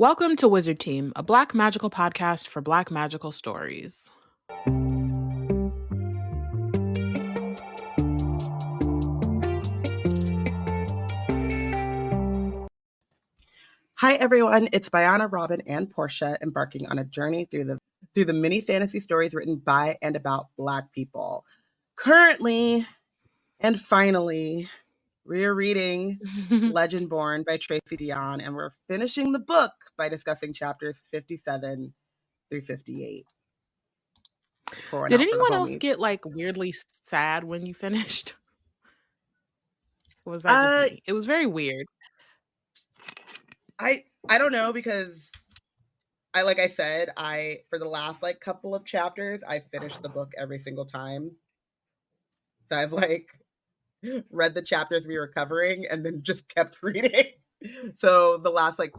Welcome to Wizard Team, a Black magical podcast for Black magical stories. Hi everyone, it's Bayana, Robyn, and Porshèa embarking on a journey through the many fantasy stories written by and about Black people. Currently, and finally, we're reading Legendborn by Tracy Deonn, and we're finishing the book by discussing chapters 57 through 58. Did anyone else get like weirdly sad when you finished? Or was that just me? It was very weird. I don't know, because like I said, for the last like couple of chapters, I finished the book every single time. So I've like read the chapters we were covering and then just kept reading. So the last like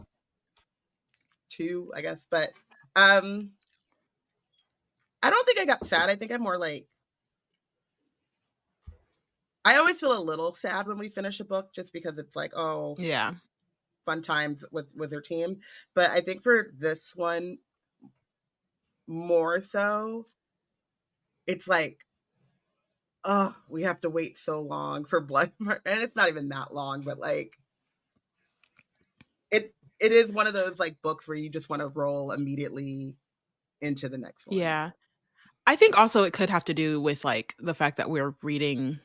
two, I guess, but I don't think I got sad. I think I'm more like, I always feel a little sad when we finish a book just because it's like, oh yeah, fun times with her team. But I think for this one more so, it's like, oh, we have to wait so long for Blood, and it's not even that long, but like it is one of those like books where you just want to roll immediately into the next one. Yeah. I think also it could have to do with like the fact that we're reading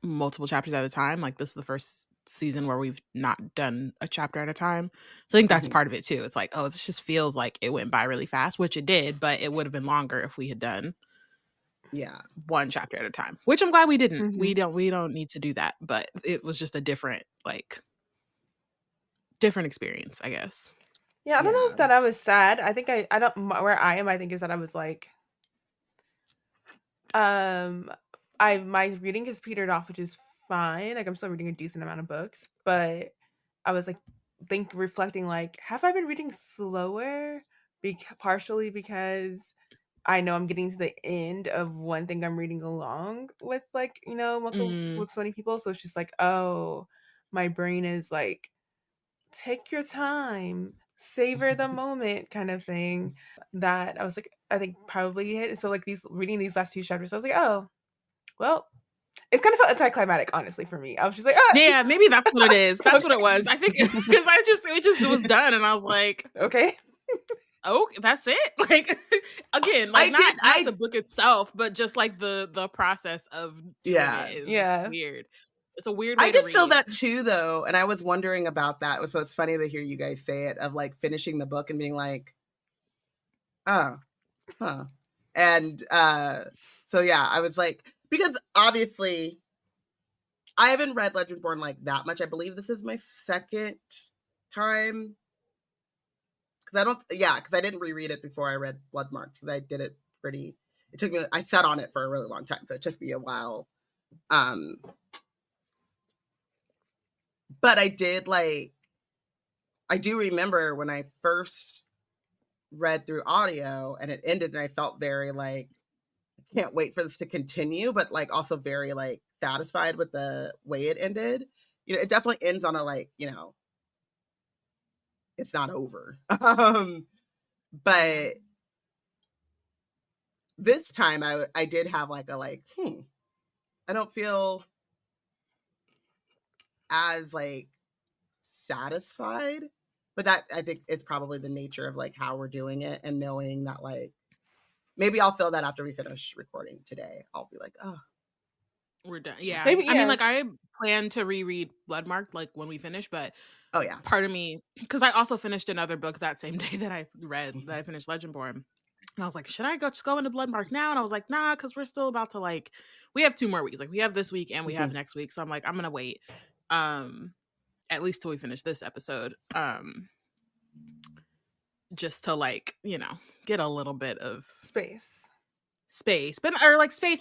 multiple chapters at a time. Like this is the first season where we've not done a chapter at a time. So I think that's part of it too. It's like, oh, it just feels like it went by really fast, which it did, but it would have been longer if we had done one chapter at a time, which I'm glad we didn't. We don't need to do that, but it was just a different experience, I guess. Yeah, I don't know if that I was sad. I think I don't, where I am, I think is that I was like, my reading has petered off, which is fine. Like I'm still reading a decent amount of books, but I was like reflecting like, have I been reading slower? Partially because I know I'm getting to the end of one thing I'm reading along with, like, you know, with so many people. So it's just like, oh, my brain is like, take your time, savor the moment kind of thing. That I was like, I think probably hit. So like reading these last few chapters, I was like, oh, well, it's kind of felt anticlimactic, honestly, for me. I was just like, oh. Yeah, maybe that's what it is. That's what it was. I think because it was done, and I was like, okay. Oh, that's it. Like again, like not the book itself, but just like the process of doing it is weird. It's a weird way I did feel that too, though, and I was wondering about that. So it's funny to hear you guys say it, of like finishing the book and being like, oh, huh. And so yeah, I was like, because obviously I haven't read Legendborn like that much. I believe this is my second time. Because I didn't reread it before I read Bloodmarked, because I did it I sat on it for a really long time, so it took me a while. But I do remember when I first read through audio and it ended, and I felt very like, I can't wait for this to continue, but like also very like satisfied with the way it ended. You know, it definitely ends on a like, you know, it's not over. But this time I did have like I don't feel as like satisfied, but that I think it's probably the nature of like how we're doing it, and knowing that like maybe I'll feel that after we finish recording today. I'll be like, oh, we're done. Yeah. Maybe, yeah. I mean, like I plan to reread Bloodmarked like when we finish, but oh yeah, part of me, because I also finished another book that same day that I finished Legendborn, and I was like, should I just go into Bloodmarked now? And I was like, nah, because we're still about to like, we have 2 more weeks. Like we have this week and we have next week, so I'm like, I'm gonna wait, at least till we finish this episode, just to like, you know, get a little bit of space, but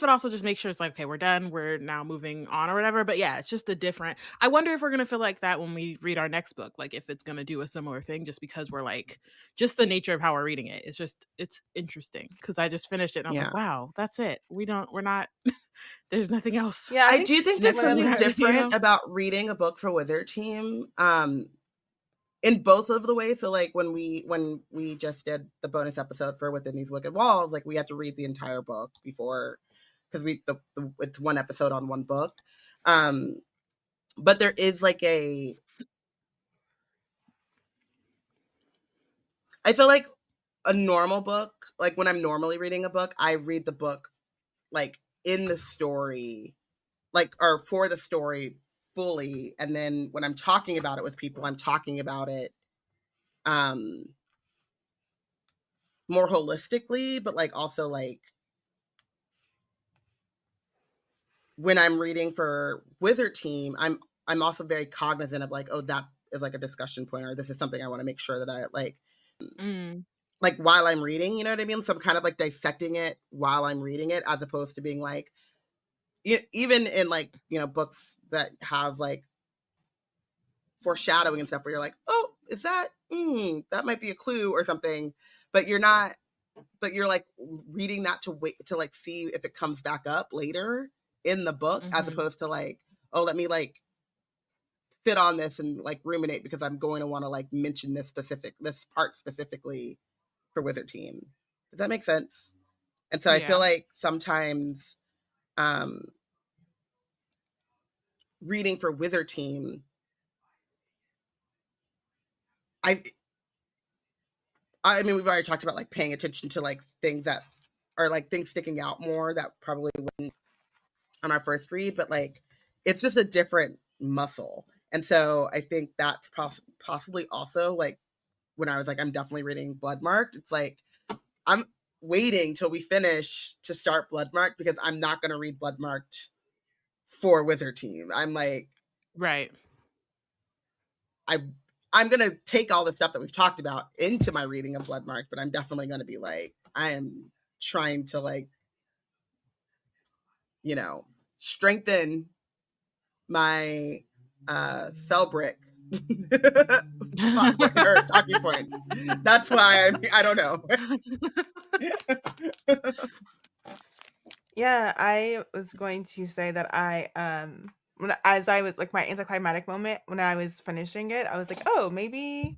also just make sure it's like, okay, we're done, we're now moving on or whatever. But yeah, it's just a different, I wonder if we're gonna feel like that when we read our next book, like if it's gonna do a similar thing, just because we're like, just the nature of how we're reading it, it's interesting, because I just finished it and I was like, wow, that's it, we're not there's nothing else. Yeah, I do think there's something different about reading a book for Wizard Team. in both of the ways. So like when we just did the bonus episode for Within These Wicked Walls, like we had to read the entire book before, because it's one episode on one book. But there is like I feel like a normal book, like when I'm normally reading a book, I read the book like in the story, like, or for the story fully, and then when I'm talking about it with people, I'm talking about it more holistically, but like also like when I'm reading for Wizard Team, I'm also very cognizant of like, oh, that is like a discussion point, or this is something I want to make sure that I like while I'm reading, you know what I mean? So I'm kind of like dissecting it while I'm reading it, as opposed to being like, even in like, you know, books that have like foreshadowing and stuff where you're like, oh, is that, that might be a clue or something, but you're like reading that to wait to like see if it comes back up later in the book, as opposed to like, oh, let me like sit on this and like ruminate because I'm going to want to like mention this part specifically for Wizard Team. Does that make sense? And so I feel like sometimes reading for Wizard Team, I mean, we've already talked about like paying attention to like things that are like things sticking out more that probably wouldn't on our first read, but like it's just a different muscle. And so I think that's possibly also like when I was like, I'm definitely reading Bloodmarked. It's like I'm waiting till we finish to start Bloodmarked, because I'm not going to read Bloodmarked for Wizard Team. I'm like, right. I'm going to take all the stuff that we've talked about into my reading of Bloodmarked, but I'm definitely going to be like, I am trying to like, you know, strengthen my cell brick or talking point. That's why I don't know. Yeah, I was going to say that as I was like my anticlimactic moment when I was finishing it, I was like, oh, maybe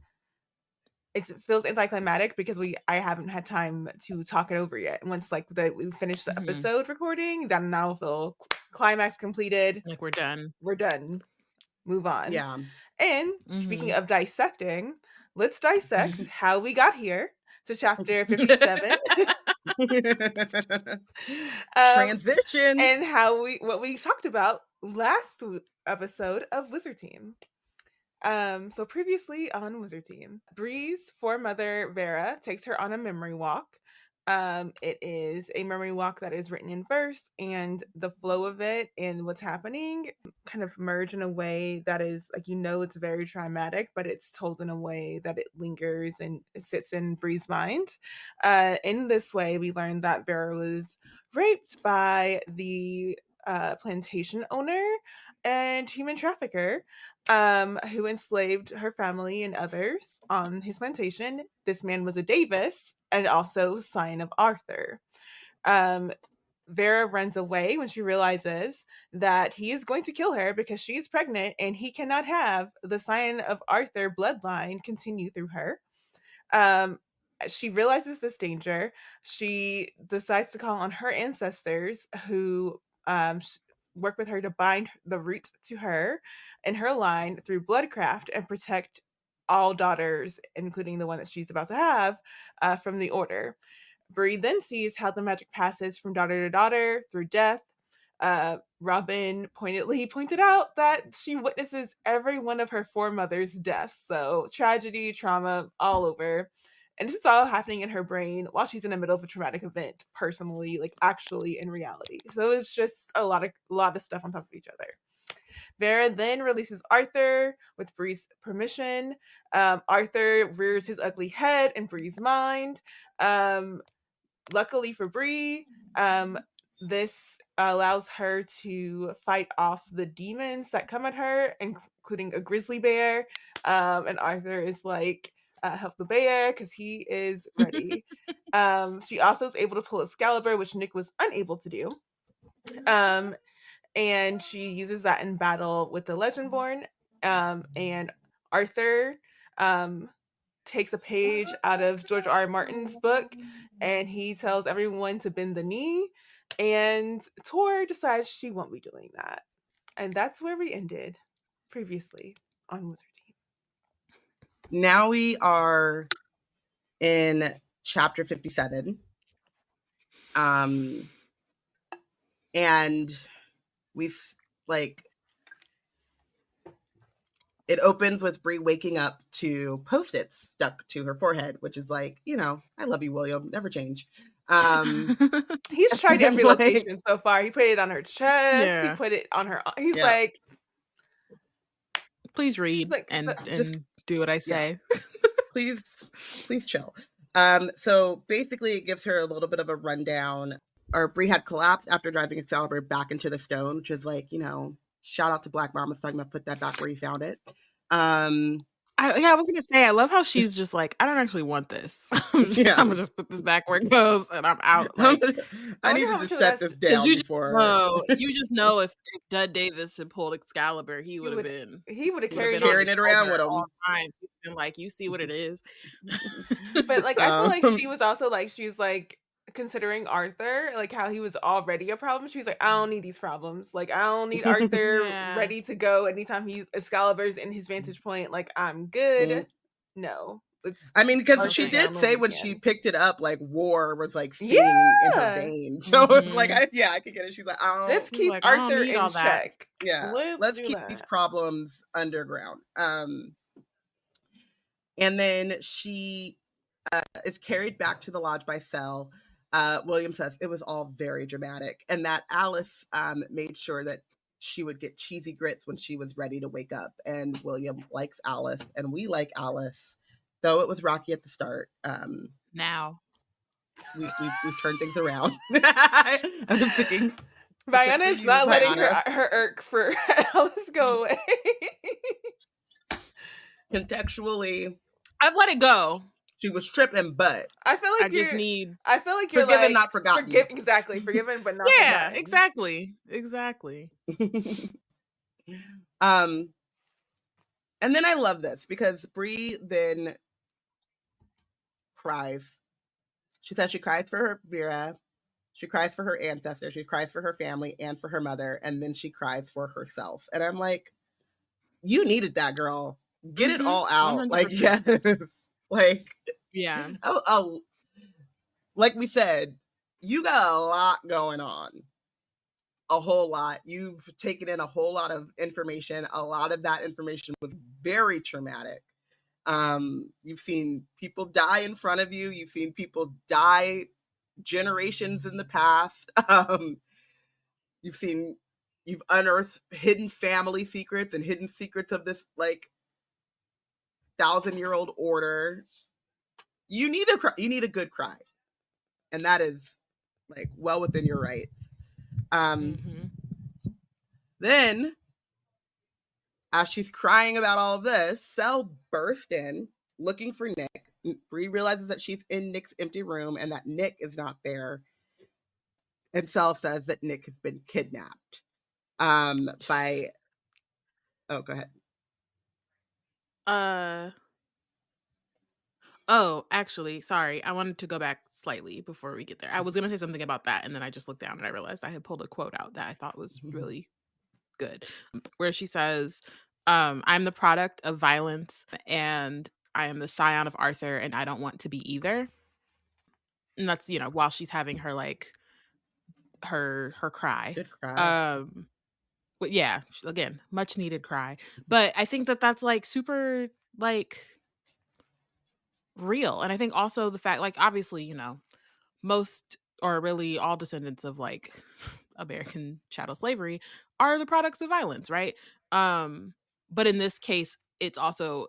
it feels anticlimactic because I haven't had time to talk it over yet. Once like we finished the episode recording, then now feel climax completed. Like we're done. We're done. Move on. Yeah. And speaking of dissecting, let's dissect how we got here to chapter 57. Transition. And what we talked about last episode of Wizard Team. So previously on Wizard Team, Bree's foremother Vera takes her on a memory walk. It is a memory walk that is written in verse, and the flow of it and what's happening kind of merge in a way that is like, it's very traumatic, but it's told in a way that it lingers and it sits in Bree's mind. In this way, we learned that Vera was raped by the plantation owner and human trafficker who enslaved her family and others on his plantation. This man was a Davis and also scion of Arthur. Vera runs away when she realizes that he is going to kill her because she is pregnant and he cannot have the scion of Arthur bloodline continue through her. She realizes this danger. She decides to call on her ancestors who work with her to bind the root to her and her line through bloodcraft and protect all daughters, including the one that she's about to have, from the order. Bree then sees how the magic passes from daughter to daughter through death. Robyn pointedly pointed out that she witnesses every one of her foremothers' deaths. So tragedy, trauma, all over. And this is all happening in her brain while she's in the middle of a traumatic event, personally, like actually in reality. So it's just a lot of stuff on top of each other. Vera then releases Arthur with Bree's permission. Arthur rears his ugly head in Bree's mind. Luckily for Bree, this allows her to fight off the demons that come at her, including a grizzly bear. And Arthur is like, help the bear because he is ready. She also is able to pull Excalibur, which Nick was unable to do. And she uses that in battle with the Legendborn. And Arthur takes a page out of George R. R. Martin's book, and he tells everyone to bend the knee, and Tor decides she won't be doing that. And that's where we ended previously on Wizard Team. Now we are in chapter 57. And we like it opens with Bree waking up to Post-its stuck to her forehead, which is like, you know, I love you, William, never change. He's tried every location so far. He put it on her chest. He put it on her. He's like, please read and just do what I say. Yeah. please chill. So basically it gives her a little bit of a rundown. Or Bree had collapsed after driving Excalibur back into the stone, which is like, you know, shout out to Black Mama's talking about put that back where you found it. I was gonna say, I love how she's just like, I don't actually want this. I'm gonna just put this back where it goes, and I'm out. Like, I need to just set this down before. You just know if Dud Davis had pulled Excalibur, he would have carried it around with him all the time. He'd been like, you see what it is. But like, I feel like she was also like, she's like, considering Arthur, like how he was already a problem. She was like, I don't need these problems. Like, I don't need Arthur ready to go anytime Excalibur's in his vantage point. Like, I'm good. No. I mean, because she did say when she picked it up, like war was like singing in her veins. So it's like, I could get it. She's like, let's keep Arthur in check. Yeah, let's keep these problems underground. And then she is carried back to the lodge by Sel. William says it was all very dramatic, and that Alice made sure that she would get cheesy grits when she was ready to wake up. And William likes Alice, and we like Alice, though it was rocky at the start. Now we've turned things around. I'm thinking Bayana is not letting her irk for Alice go away. Contextually, I've let it go. She was tripping, but I feel like you're forgiven, like, not forgotten. Exactly, forgiven but not forgotten. Exactly. And then I love this because Bree then cries. She says she cries for her Vera, she cries for her ancestors, she cries for her family and for her mother, and then she cries for herself. And I'm like, you needed that, girl. Get it all out. 100%. Like, yes. Like, yeah. Like we said, you got a lot going on. A whole lot. You've taken in a whole lot of information. A lot of that information was very traumatic. You've seen people die in front of you. You've seen people die generations in the past. You've unearthed hidden family secrets and hidden secrets of this like 1,000-year-old order. You need a good cry, and that is like well within your right. Then, as she's crying about all of this, Sel burst in looking for Nick. Bree realizes that she's in Nick's empty room and that Nick is not there. And Sel says that Nick has been kidnapped by... Oh, go ahead. Oh, actually, sorry. I wanted to go back slightly before we get there. I was going to say something about that, and then I just looked down and I realized I had pulled a quote out that I thought was really good, where she says, I'm the product of violence, and I am the scion of Arthur, and I don't want to be either. And that's, you know, while she's having her, like, her cry. Good cry. But yeah, again, much needed cry. But I think that that's, like, super, like... real. And I think also the fact, like, obviously, you know, most or really all descendants of like American chattel slavery are the products of violence, right? But in this case, it's also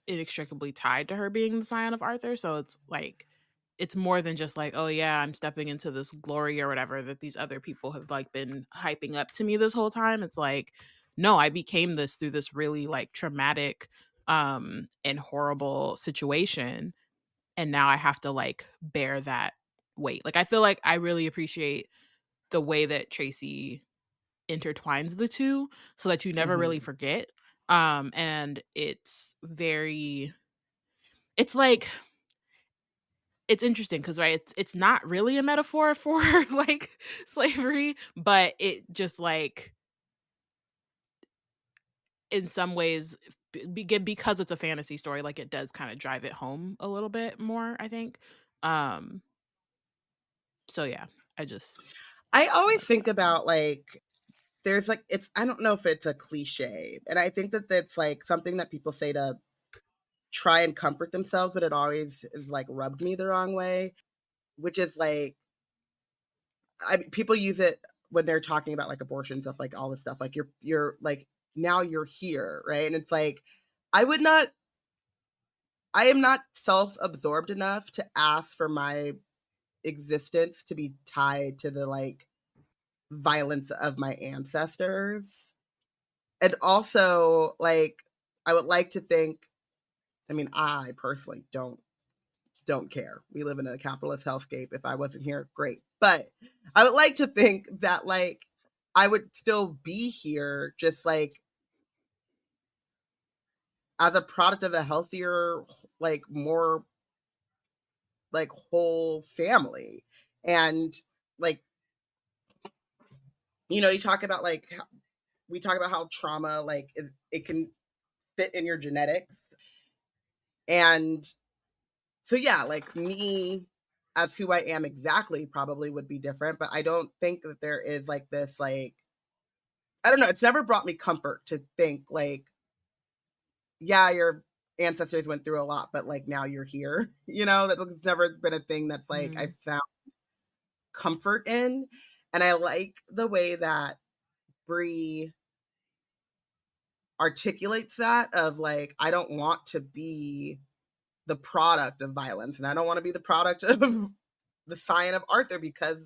inextricably tied to her being the scion of Arthur. So it's like, it's more than just like, oh yeah, I'm stepping into this glory or whatever that these other people have like been hyping up to me this whole time. It's like, no, I became this through this really like traumatic and horrible situation, and now I have to like bear that weight. Like, I feel like I really appreciate the way that Tracy intertwines the two so that you never really forget. And it's like, it's interesting because, right, it's not really a metaphor for like slavery, but it just like in some ways because it's a fantasy story, like it does kind of drive it home a little bit more, I think. So yeah, I always think about like there's like I don't know if it's a cliche, and I think that that's like something that people say to try and comfort themselves, but it always is like rubbed me the wrong way, which is like people use it when they're talking about like abortion stuff, like all this stuff, like you're like now you're here, right? And it's like I am not self-absorbed enough to ask for my existence to be tied to the like violence of my ancestors. And also like I would like to think, I mean, I personally don't care. We live in a capitalist hellscape. If I wasn't here, great. But I would like to think that like I would still be here just like as a product of a healthier, like more like whole family. And like, you know, you talk about like we talk about how trauma like it can fit in your genetics. And so yeah, like me as who I am exactly probably would be different, but I don't think that there is like this like I don't know, it's never brought me comfort to think like yeah, your ancestors went through a lot, but like now you're here. You know, that's never been a thing that's like I found comfort in. And I like the way that Bree articulates that of like I don't want to be the product of violence, and I don't want to be the product of the Scion of Arthur because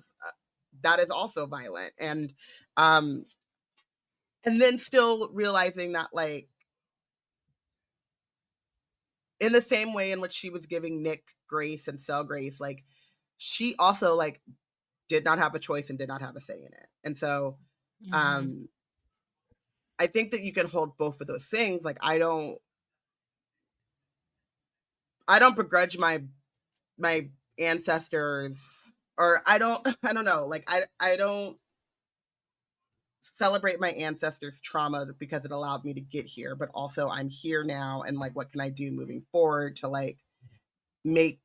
that is also violent. And then still realizing that like in the same way in which she was giving Nick grace and Cell grace, like she also like did not have a choice and did not have a say in it. And so I think that you can hold both of those things. Like I don't begrudge my ancestors, or I don't know, like I don't celebrate my ancestors' trauma because it allowed me to get here, but also I'm here now, and like what can I do moving forward to like make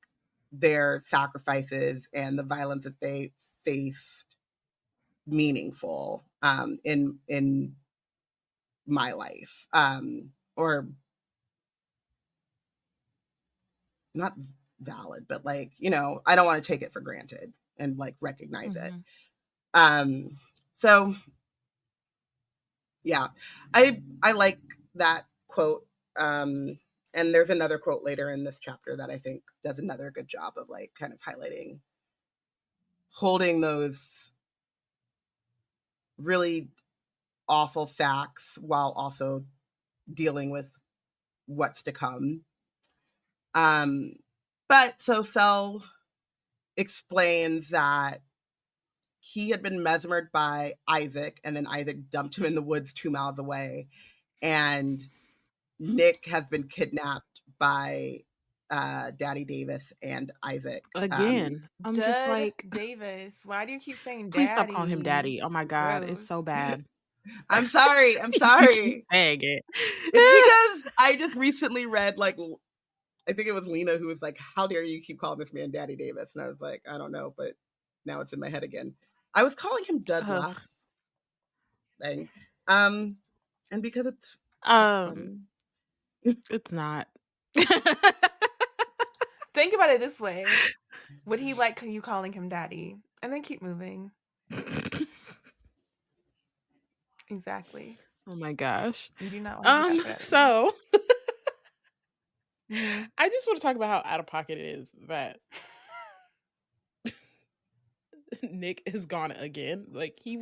their sacrifices and the violence that they faced meaningful in my life, or not valid, but like, you know, I don't want to take it for granted and like recognize it. So yeah, I like that quote. And there's another quote later in this chapter that I think does another good job of like kind of highlighting holding those really awful facts while also dealing with what's to come. But so Cell explains that he had been mesmered by Isaac, and then Isaac dumped him in the woods 2 miles away. And Nick has been kidnapped by Daddy Davis and Isaac. Again, I'm just like, Davis, why do you keep saying please daddy? stop calling him daddy. Oh my God, it's so bad. I'm sorry. You keep saying it. It's because I just recently read like I think it was Lena who was like, how dare you keep calling this man Daddy Davis? And I was like, I don't know, but now it's in my head again. I was calling him Douglas thing. And because it's funny. It's not. Think about it this way. Would he like you calling him daddy? And then keep moving. Exactly. Oh my gosh. You do not want to that. So I just want to talk about how out of pocket it is that Nick is gone again. Like he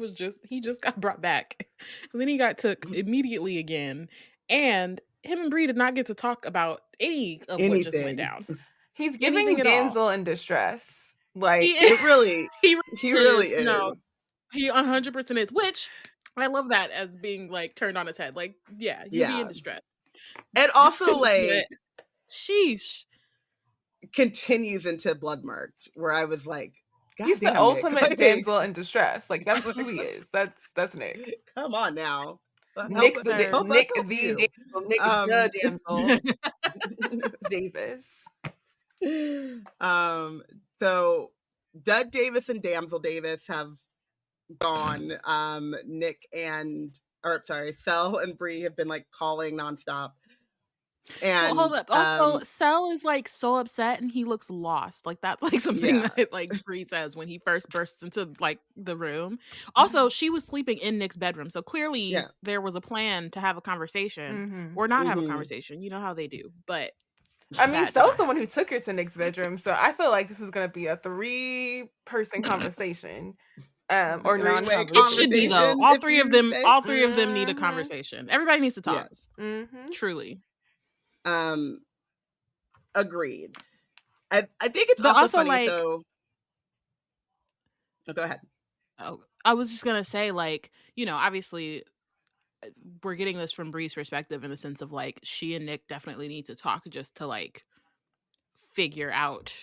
just got brought back. And then he got took immediately again. And him and Bree did not get to talk about any of what just went down. He's giving damsel in distress. Like he really is. No, he 100% is. Which I love that as being like turned on its head. Like, yeah, you be in distress. And also like sheesh. Continues into Bloodmarked, where I was like, God he's damn, the ultimate Nick. damsel in distress. Like that's who he is. That's Nick. Come on now. Nick Nick the damsel, Nick the damsel Davis. So Dud Davis and Damsel Davis have gone. Cell and Bree have been like calling nonstop. And hold up. Also, Cell is like so upset and he looks lost. Like that's like something that like Bree says when he first bursts into like the room. Also, she was sleeping in Nick's bedroom, so clearly there was a plan to have a conversation or not have a conversation. You know how they do, but I mean, Cell's the one who took her to Nick's bedroom, so I feel like this is gonna be a 3-person conversation. Or non-conversation. It should be though. All three of them need a conversation. Everybody needs to talk. Yes. Truly. Agreed. I think it's also funny. Like, so, go ahead. Oh, I was just gonna say, like, you know, obviously, we're getting this from Bree's perspective in the sense of like she and Nick definitely need to talk just to like figure out.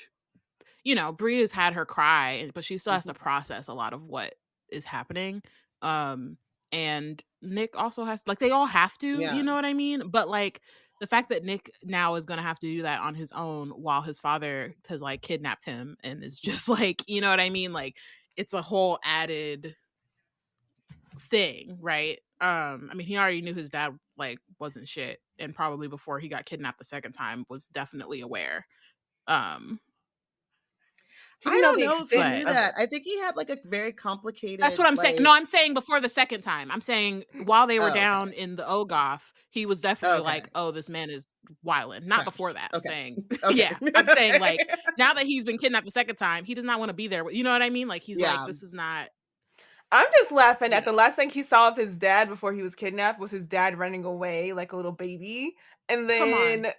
You know, Bree has had her cry, but she still has to process a lot of what is happening. And Nick also has, like, they all have to, you know what I mean? But like the fact that Nick now is going to have to do that on his own while his father has like kidnapped him and is just like, you know what I mean? Like it's a whole added thing, right? I mean, he already knew his dad like wasn't shit, and probably before he got kidnapped the second time was definitely aware. I don't know if he knew that. I think he had like a very complicated. That's what I'm saying. No, I'm saying before the second time. I'm saying while they were down in the Ogoth, he was definitely like, "Oh, this man is wildin'." Not before that. I'm saying, yeah. I'm saying like now that he's been kidnapped the second time, he does not want to be there. You know what I mean? Like he's like, "This is not." I'm just laughing at the last thing he saw of his dad before he was kidnapped was his dad running away like a little baby, and then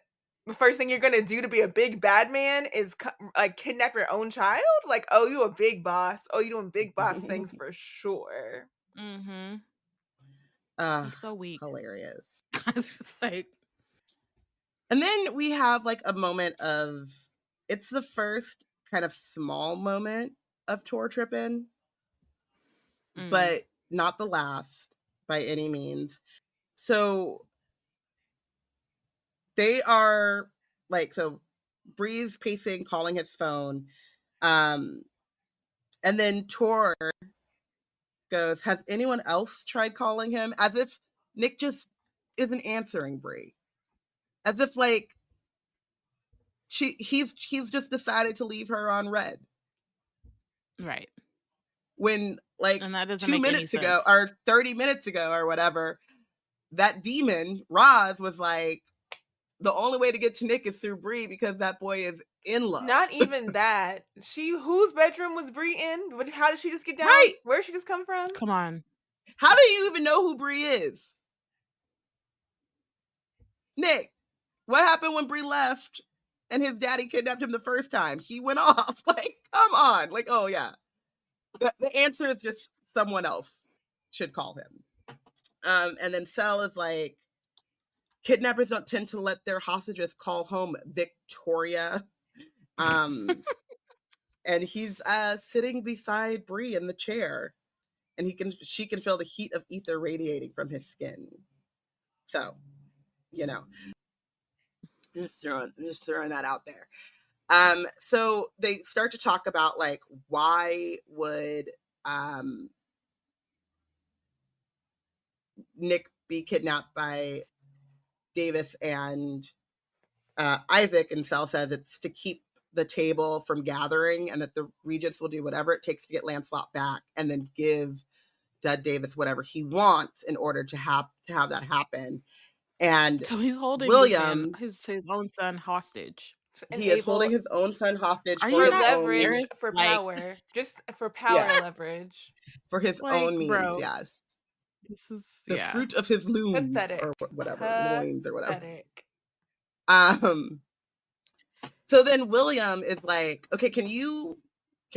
the first thing you're gonna do to be a big bad man is like kidnap your own child. Like, oh, you a big boss. Oh, you doing big boss things for sure. He's so weak. Hilarious. Like, and then we have like a moment of, it's the first kind of small moment of tour tripping, but not the last by any means. So they are like, so Bree's pacing, calling his phone. And then Tor goes, has anyone else tried calling him? As if Nick just isn't answering Bree. As if like he's just decided to leave her on red. Right. When like and that 2 minutes ago or 30 minutes ago or whatever, that demon, Roz, was like, the only way to get to Nick is through Bree because that boy is in love. Not even that. Whose bedroom was Bree in? How did she just get down? Right. Where did she just come from? Come on. How do you even know who Bree is? Nick, what happened when Bree left and his daddy kidnapped him the first time? He went off. Like, come on. Like, oh yeah. The answer is just someone else should call him. And then Cell is like, kidnappers don't tend to let their hostages call home Victoria. And he's sitting beside Bree in the chair, and she can feel the heat of ether radiating from his skin. So, you know, just throwing that out there. So they start to talk about like, why would Nick be kidnapped by Davis and Isaac, and Cell says it's to keep the table from gathering and that the regents will do whatever it takes to get Lancelot back and then give Dud Davis whatever he wants in order to have that happen. And so he's holding William, his own son hostage. He is holding his own son hostage for leverage, for power, just for power leverage. For his own means, yes. This is the fruit of his loins or whatever, loins or whatever. So then William is like, okay, can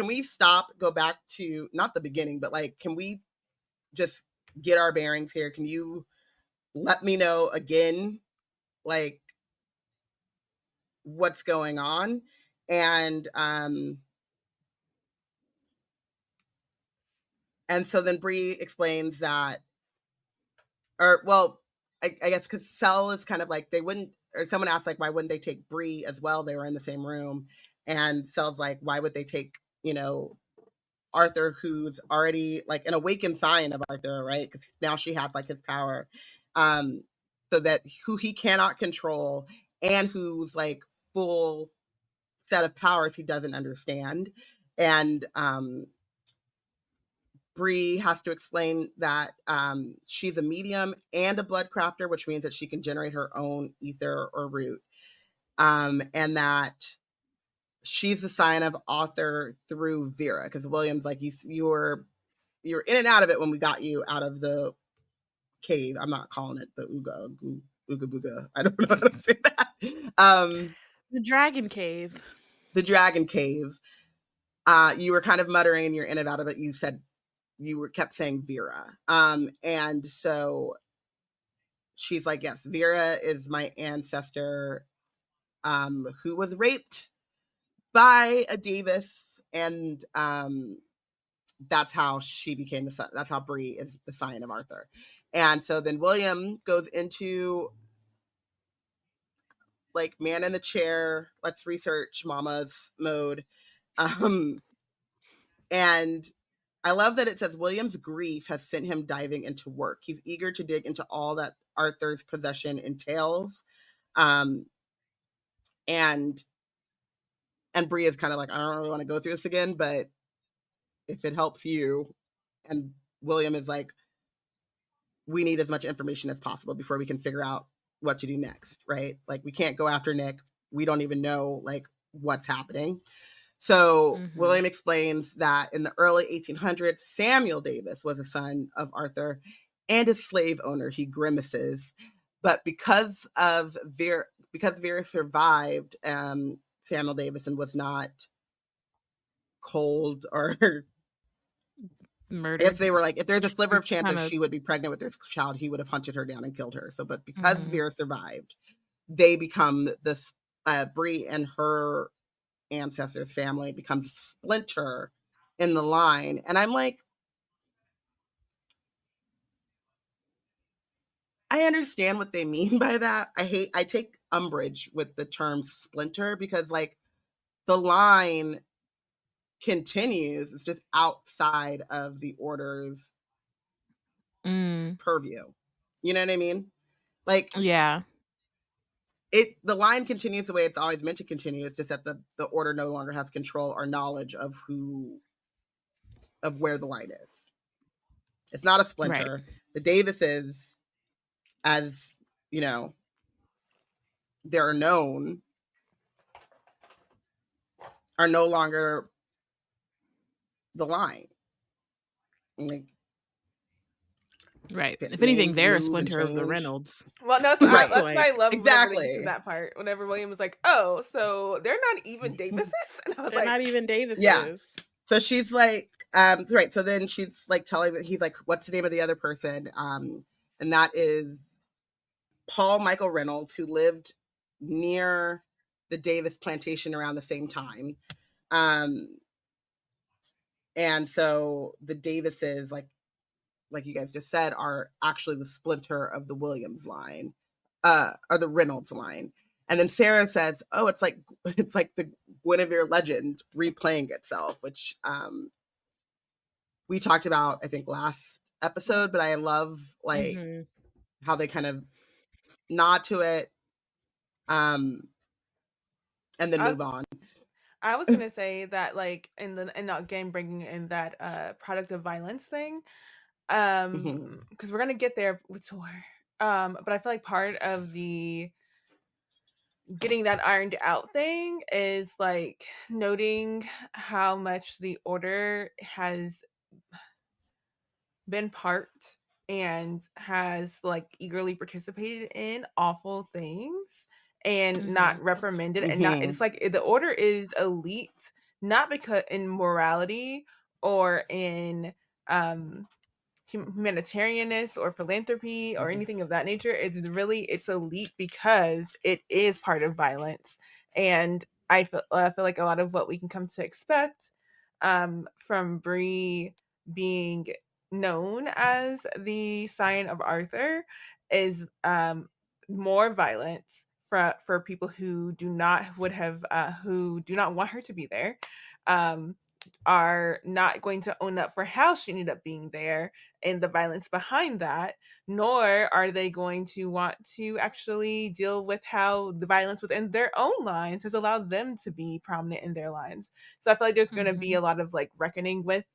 we stop, go back to not the beginning, but like, can we just get our bearings here. Can you let me know again, like, what's going on? And so then Bree explains that, or well, I guess because Cell is kind of like, they wouldn't, or someone asked like, why wouldn't they take Bree as well? They were in the same room, and Cell's like, why would they take, you know, Arthur, who's already like an awakened scion of Arthur, right? Because now she has like his power, so that who he cannot control and who's like full set of powers he doesn't understand. And Bree has to explain that she's a medium and a blood crafter, which means that she can generate her own ether or root, and that she's the sign of Arthur through Vera, because William's like, you were in and out of it when we got you out of the cave. I'm not calling it the Ooga Booga. I don't know how to say that. The Dragon Cave. The Dragon Caves. You were kind of muttering and you're in and out of it. You said kept saying Vera. And so she's like, yes, Vera is my ancestor, who was raped by a Davis, and that's how she became the son. That's how Bree is the scion of Arthur. And so then William goes into like man in the chair, let's research mama's mode. And I love that it says William's grief has sent him diving into work. He's eager to dig into all that Arthur's possession entails. And Bree is kind of like, I don't really want to go through this again, but if it helps you. And William is like, we need as much information as possible before we can figure out what to do next, right? Like, we can't go after Nick. We don't even know like what's happening. So William explains that in the early 1800s, Samuel Davis was a son of Arthur and a slave owner. He grimaces, but because Vera survived, Samuel Davis, and was not cold or murdered. I guess they were like, if there's a sliver of chance that she would be pregnant with this child, he would have hunted her down and killed her. So, but because Vera survived, they become this, Bree and her ancestors' family becomes a splinter in the line. And I'm like, I understand what they mean by that. I take umbrage with the term splinter, because like the line continues. It's just outside of the order's purview. You know what I mean? Like, yeah. The line continues the way it's always meant to continue. It's just that the order no longer has control or knowledge of where the line is. It's not a splinter. Right. The Davises, as you know, they're known, are no longer the line. Like, right. If anything, they're a splinter of the Reynolds. Well, no, that's what I love. Exactly. That part. Whenever William was like, "Oh, so they're not even Davises," and I was they're like, "Not even Davises." Yeah. So she's like, right. So then she's like telling that he's like, "What's the name of the other person?" And that is Paul Michael Reynolds, who lived near the Davis plantation around the same time. And so the Davises, like you guys just said, are actually the splinter of the Williams line, or the Reynolds line. And then Sarah says, "Oh, it's like the Guinevere legend replaying itself," which we talked about, I think, last episode. But I love like how they kind of nod to it, and then move on. I was gonna say that, like, and again bringing in that product of violence thing, because we're gonna get there with Tor, but I feel like part of the getting that ironed out thing is like noting how much the order has been part and has like eagerly participated in awful things and not reprimanded and not, it's like the order is elite, not because in morality or in humanitarianness or philanthropy or anything of that nature. It's elite because it is part of violence. And I feel like a lot of what we can come to expect from Bree being known as the Scion of Arthur is more violence for people who do not want her to be there, are not going to own up for how she ended up being there and the violence behind that, nor are they going to want to actually deal with how the violence within their own lines has allowed them to be prominent in their lines. So I feel like there's going to be a lot of like reckoning with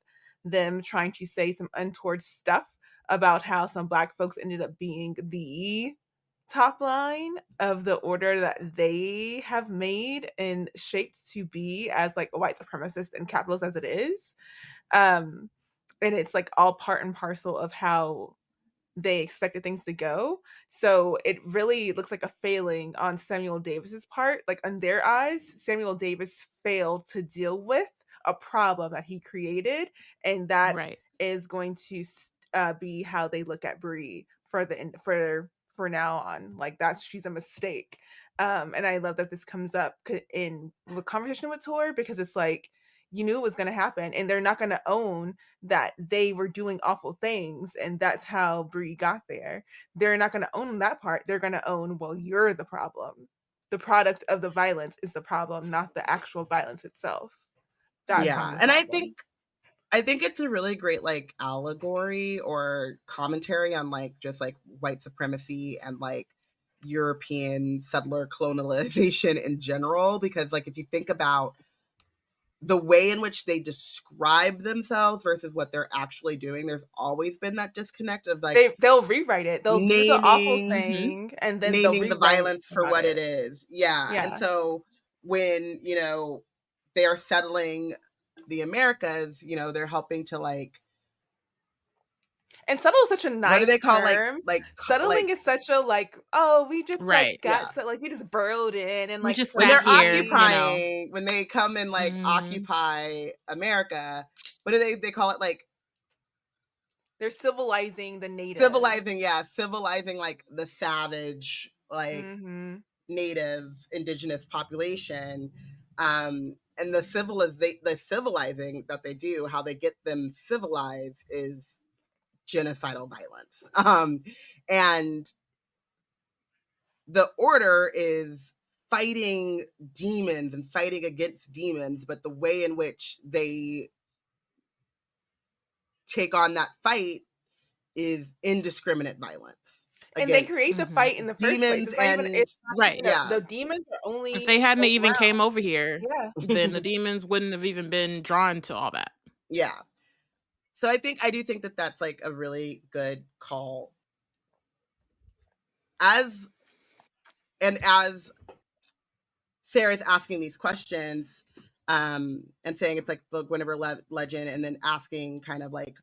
them trying to say some untoward stuff about how some Black folks ended up being the top line of the order that they have made and shaped to be as like a white supremacist and capitalist as it is. And it's like all part and parcel of how they expected things to go. So it really looks like a failing on Samuel Davis's part. Like in their eyes, Samuel Davis failed to deal with a problem that he created, and that is going to be how they look at Bree for now on. Like she's a mistake. And I love that this comes up in the conversation with Tor, because it's like, you knew it was going to happen, and they're not going to own that they were doing awful things and that's how Bree got there. They're not going to own that part. They're going to own, well, you're the problem. The product of the violence is the problem, not the actual violence itself. That's and I think it's a really great like allegory or commentary on like just like white supremacy and like European settler colonialization in general, because like if you think about the way in which they describe themselves versus what they're actually doing, there's always been that disconnect of like they'll rewrite it. They'll do the awful thing and then naming the violence for what it is. Yeah. And so when, you know, they are settling the Americas, you know, they're helping to like, and settle is such a nice term. What do they call term. Like settling is such a like, oh, we just like got like we just burrowed in and like just when they're here, occupying, you know. When they come and like occupy America, what do they call it? Like they're civilizing the natives. Civilizing like the savage, like native indigenous population. And the civilizing that they do, how they get them civilized is genocidal violence. And the order is fighting demons and fighting against demons, but the way in which they take on that fight is indiscriminate violence. And they create the fight in the first place. It's not even, the demons are only, if they hadn't even came over here, then the demons wouldn't have even been drawn to all that. Yeah. So I do think that that's like a really good call. As Sarah's asking these questions, and saying it's like the Guinevere legend, and then asking kind of like,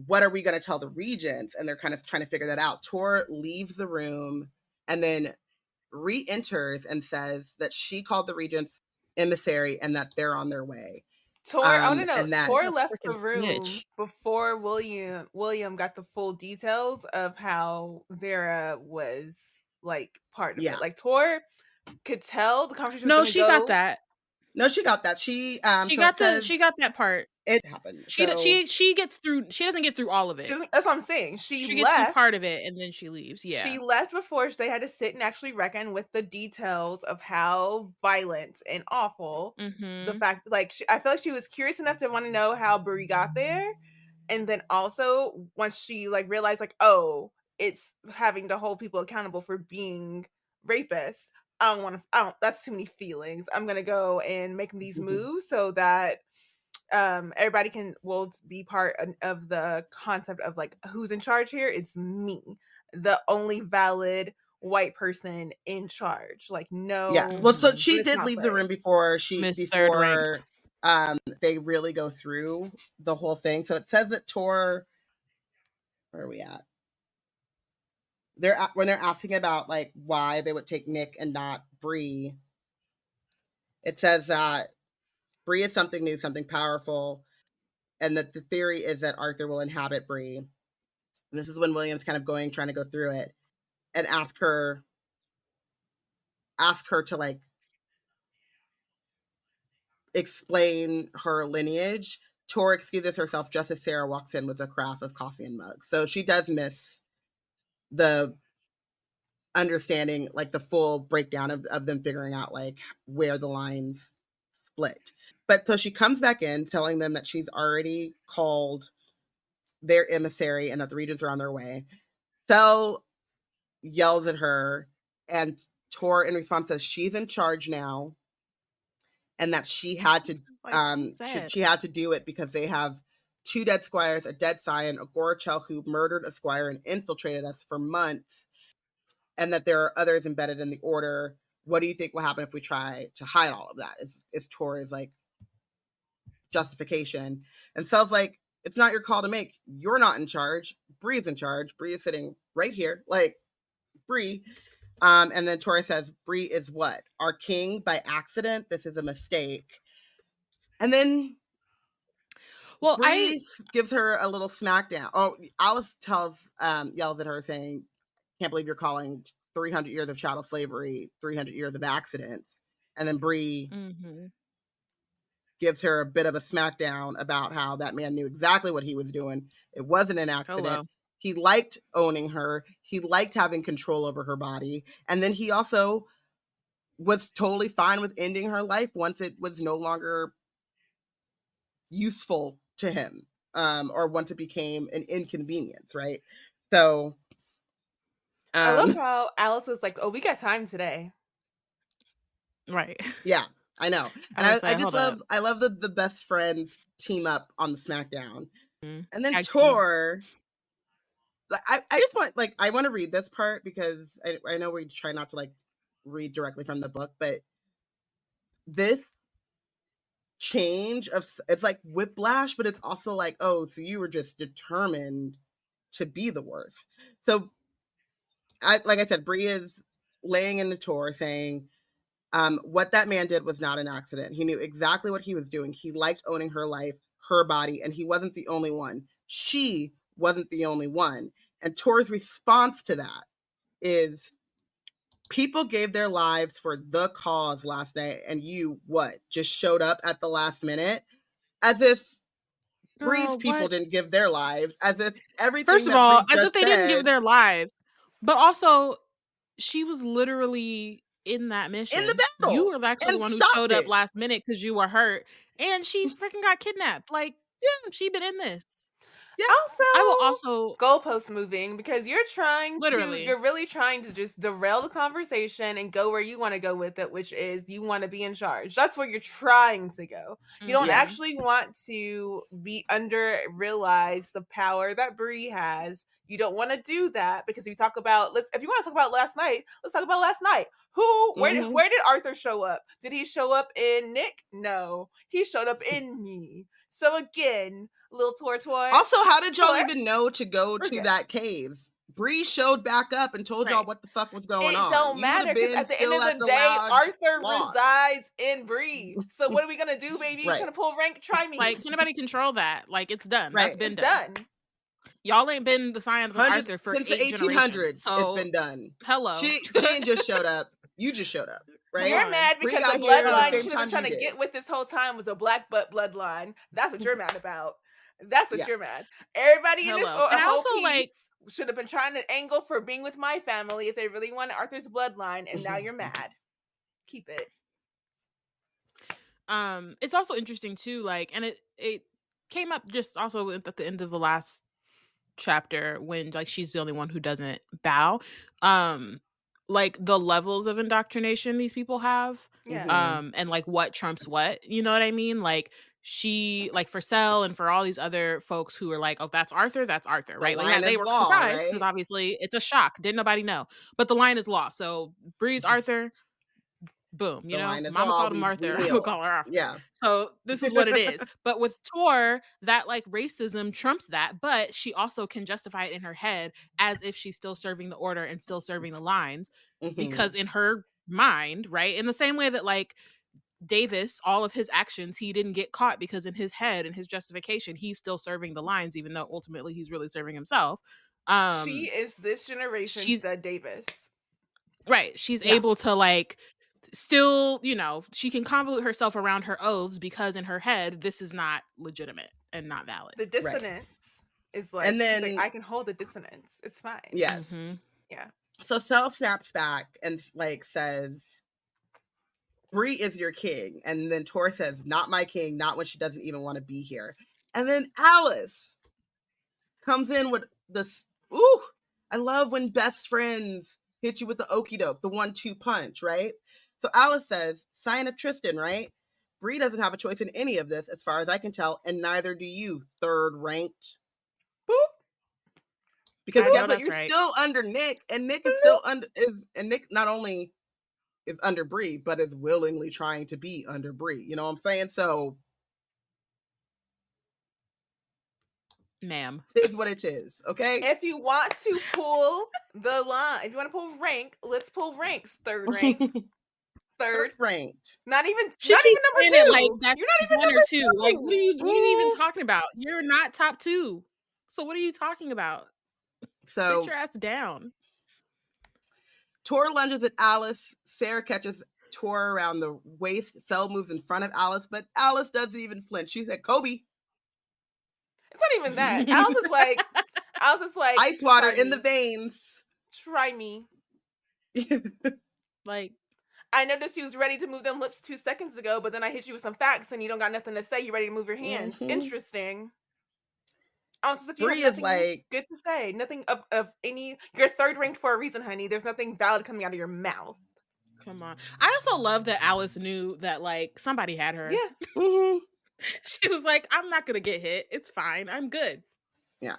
what are we going to tell the regents? And they're kind of trying to figure that out. Tor leaves the room and then re-enters and says that she called the regents emissary and that they're on their way. Tor, I want to know, Tor left the room before William got the full details of how Vera was like part of it. Like Tor could tell the conversation was going to go. Got that. No, she got that. She got that part. It happened. She gets through. She doesn't get through all of it. That's what I'm saying. She gets through part of it and then she leaves. Yeah, she left before they had to sit and actually reckon with the details of how violent and awful the fact. Like I feel like she was curious enough to want to know how Bree got there, and then also once she like realized like, oh, it's having to hold people accountable for being rapists. That's too many feelings. I'm gonna go and make these moves so that everybody will be part of the concept of like, who's in charge here? It's me, the only valid white person in charge. Like, no. Yeah. Well, so she did leave the room before they really go through the whole thing. So it says that Tor, where are we at? When they're asking about like why they would take Nick and not Bree, it says that Bree is something new, something powerful. and that the theory is that Arthur will inhabit Bree. And this is when William's kind of trying to go through it and ask her to like explain her lineage. Tor excuses herself just as Sarah walks in with a carafe of coffee and mug. So she does miss the understanding, like the full breakdown of them figuring out like where the lines split. But so she comes back in telling them that she's already called their emissary and that the Regents are on their way. Sel yells at her, and Tor in response says she's in charge now, and that she had to she had to do it because they have 2 dead squires, a dead scion, a Gorachel who murdered a squire and infiltrated us for months, and that there are others embedded in the order. What do you think will happen if we try to hide all of that? Is Tor's like justification. And Sel's like, it's not your call to make. You're not in charge. Bree's in charge. Bree is sitting right here. Like, Bree. And then Tor says, Bree is what? Our king by accident. This is a mistake. And then Bree gives her a little smackdown. Oh, Alice yells at her saying, can't believe you're calling 300 years of chattel slavery 300 years of accidents. And then Bree gives her a bit of a smackdown about how that man knew exactly what he was doing. It wasn't an accident. Hello. He liked owning her. He liked having control over her body. And then he also was totally fine with ending her life once it was no longer useful to him, or once it became an inconvenience, right? So I love how Alice was like, oh, we got time today. Right. Yeah, I know. And I love the best friends team up on the SmackDown. Mm-hmm. And then Tor, I just want, like, I want to read this part because I know we try not to like read directly from the book, but this change of, it's like whiplash, but it's also like, oh, so you were just determined to be the worst. So like I said, Bree is laying in the Tor saying, what that man did was not an accident. He knew exactly what he was doing. He liked owning her life, her body, and he wasn't the only one. She wasn't the only one. And Tor's response to that is, people gave their lives for the cause last night, and you, what, just showed up at the last minute? As if Bree's people didn't give their lives, as if everything. First of all, as if they didn't give their lives. But also, she was literally in that mission. In the battle. You were actually the one who showed up last minute because you were hurt. And she freaking got kidnapped. Like, yeah, she been in this. Yeah. I will also goalpost moving because you're really trying to just derail the conversation and go where you want to go with it, which is you want to be in charge. That's where you're trying to go. You don't actually want to realize the power that Bree has. You don't want to do that because if you want to talk about last night, let's talk about last night. Where did Arthur show up? Did he show up in Nick? No, he showed up in me. So again, little Tortoise. Also, how did y'all even know to go to that cave? Bree showed back up and told y'all what the fuck was going on. It don't matter because at the end of the day, Arthur resides in Bree. So what are we gonna do, baby? Trying to pull rank? Try me. Like, can anybody control that? Like, it's done. Right. That's been done. Y'all ain't been the science of Arthur for since the 1800s. So it's been done. Hello. She ain't just showed up. You just showed up. Right? You're mad because the bloodline you should have been trying to get with this whole time was a black butt bloodline. That's what you're mad about. That's what you're mad. Everybody in this whole piece should have been trying to angle for being with my family if they really wanted Arthur's bloodline, and now you're mad. Keep it. It's also interesting too, like, and it came up just also at the end of the last chapter when like she's the only one who doesn't bow. Like the levels of indoctrination these people have, and like what trumps what, you know what I mean? Like she, like for Sel and for all these other folks who are like, oh, that's Arthur, right? Like they were surprised because obviously it's a shock. Didn't nobody know, but the line is law. So Bree's Arthur. Boom, you know, Mama called him Arthur, we'll call her Arthur. Yeah. So this is what it is. But with Tor, that like racism trumps that, but she also can justify it in her head as if she's still serving the order and still serving the lines, because in her mind, right, in the same way that like Davis, all of his actions, he didn't get caught because in his head and his justification, he's still serving the lines, even though ultimately he's really serving himself. She is this generation's Davis. Right. She's able to like still, you know, she can convolute herself around her oaths because in her head, this is not legitimate and not valid. The dissonance is like, and then, she's like, I can hold the dissonance. It's fine. Yes. Mm-hmm. Yeah. So Cell snaps back and like says, Bree is your king. And then Tor says, not my king, not when she doesn't even want to be here. And then Alice comes in with this, ooh, I love when best friends hit you with the okie doke, the 1-2 punch, right? So Alice says, sign of Tristan, right? Bree doesn't have a choice in any of this, as far as I can tell, and neither do you, third ranked. Boop. Because guess what? You're still under Nick, and Nick is still and Nick not only is under Bree, but is willingly trying to be under Bree. You know what I'm saying? So, ma'am, it is what it is. Okay. If you want to pull the line, if you want to pull rank, let's pull ranks. Third rank. Third ranked. Not even number 2. Like, that's you're not even number 2. Like, what are you even talking about? You're not top 2. So what are you talking about? So sit your ass down. Tor lunges at Alice. Sarah catches Tor around the waist. Cell moves in front of Alice, but Alice doesn't even flinch. She said, Kobe. It's not even that. Alice is like ice water in the veins. Try me. Like, I noticed you was ready to move them lips 2 seconds ago, but then I hit you with some facts and you don't got nothing to say. You ready to move your hands. Mm-hmm. Interesting. As if you Bree have nothing is like good to say. Nothing of any. You're third ranked for a reason, honey. There's nothing valid coming out of your mouth. Come on. I also love that Alice knew that like somebody had her. Yeah. Mm-hmm. She was like, I'm not gonna get hit. It's fine. I'm good. Yeah.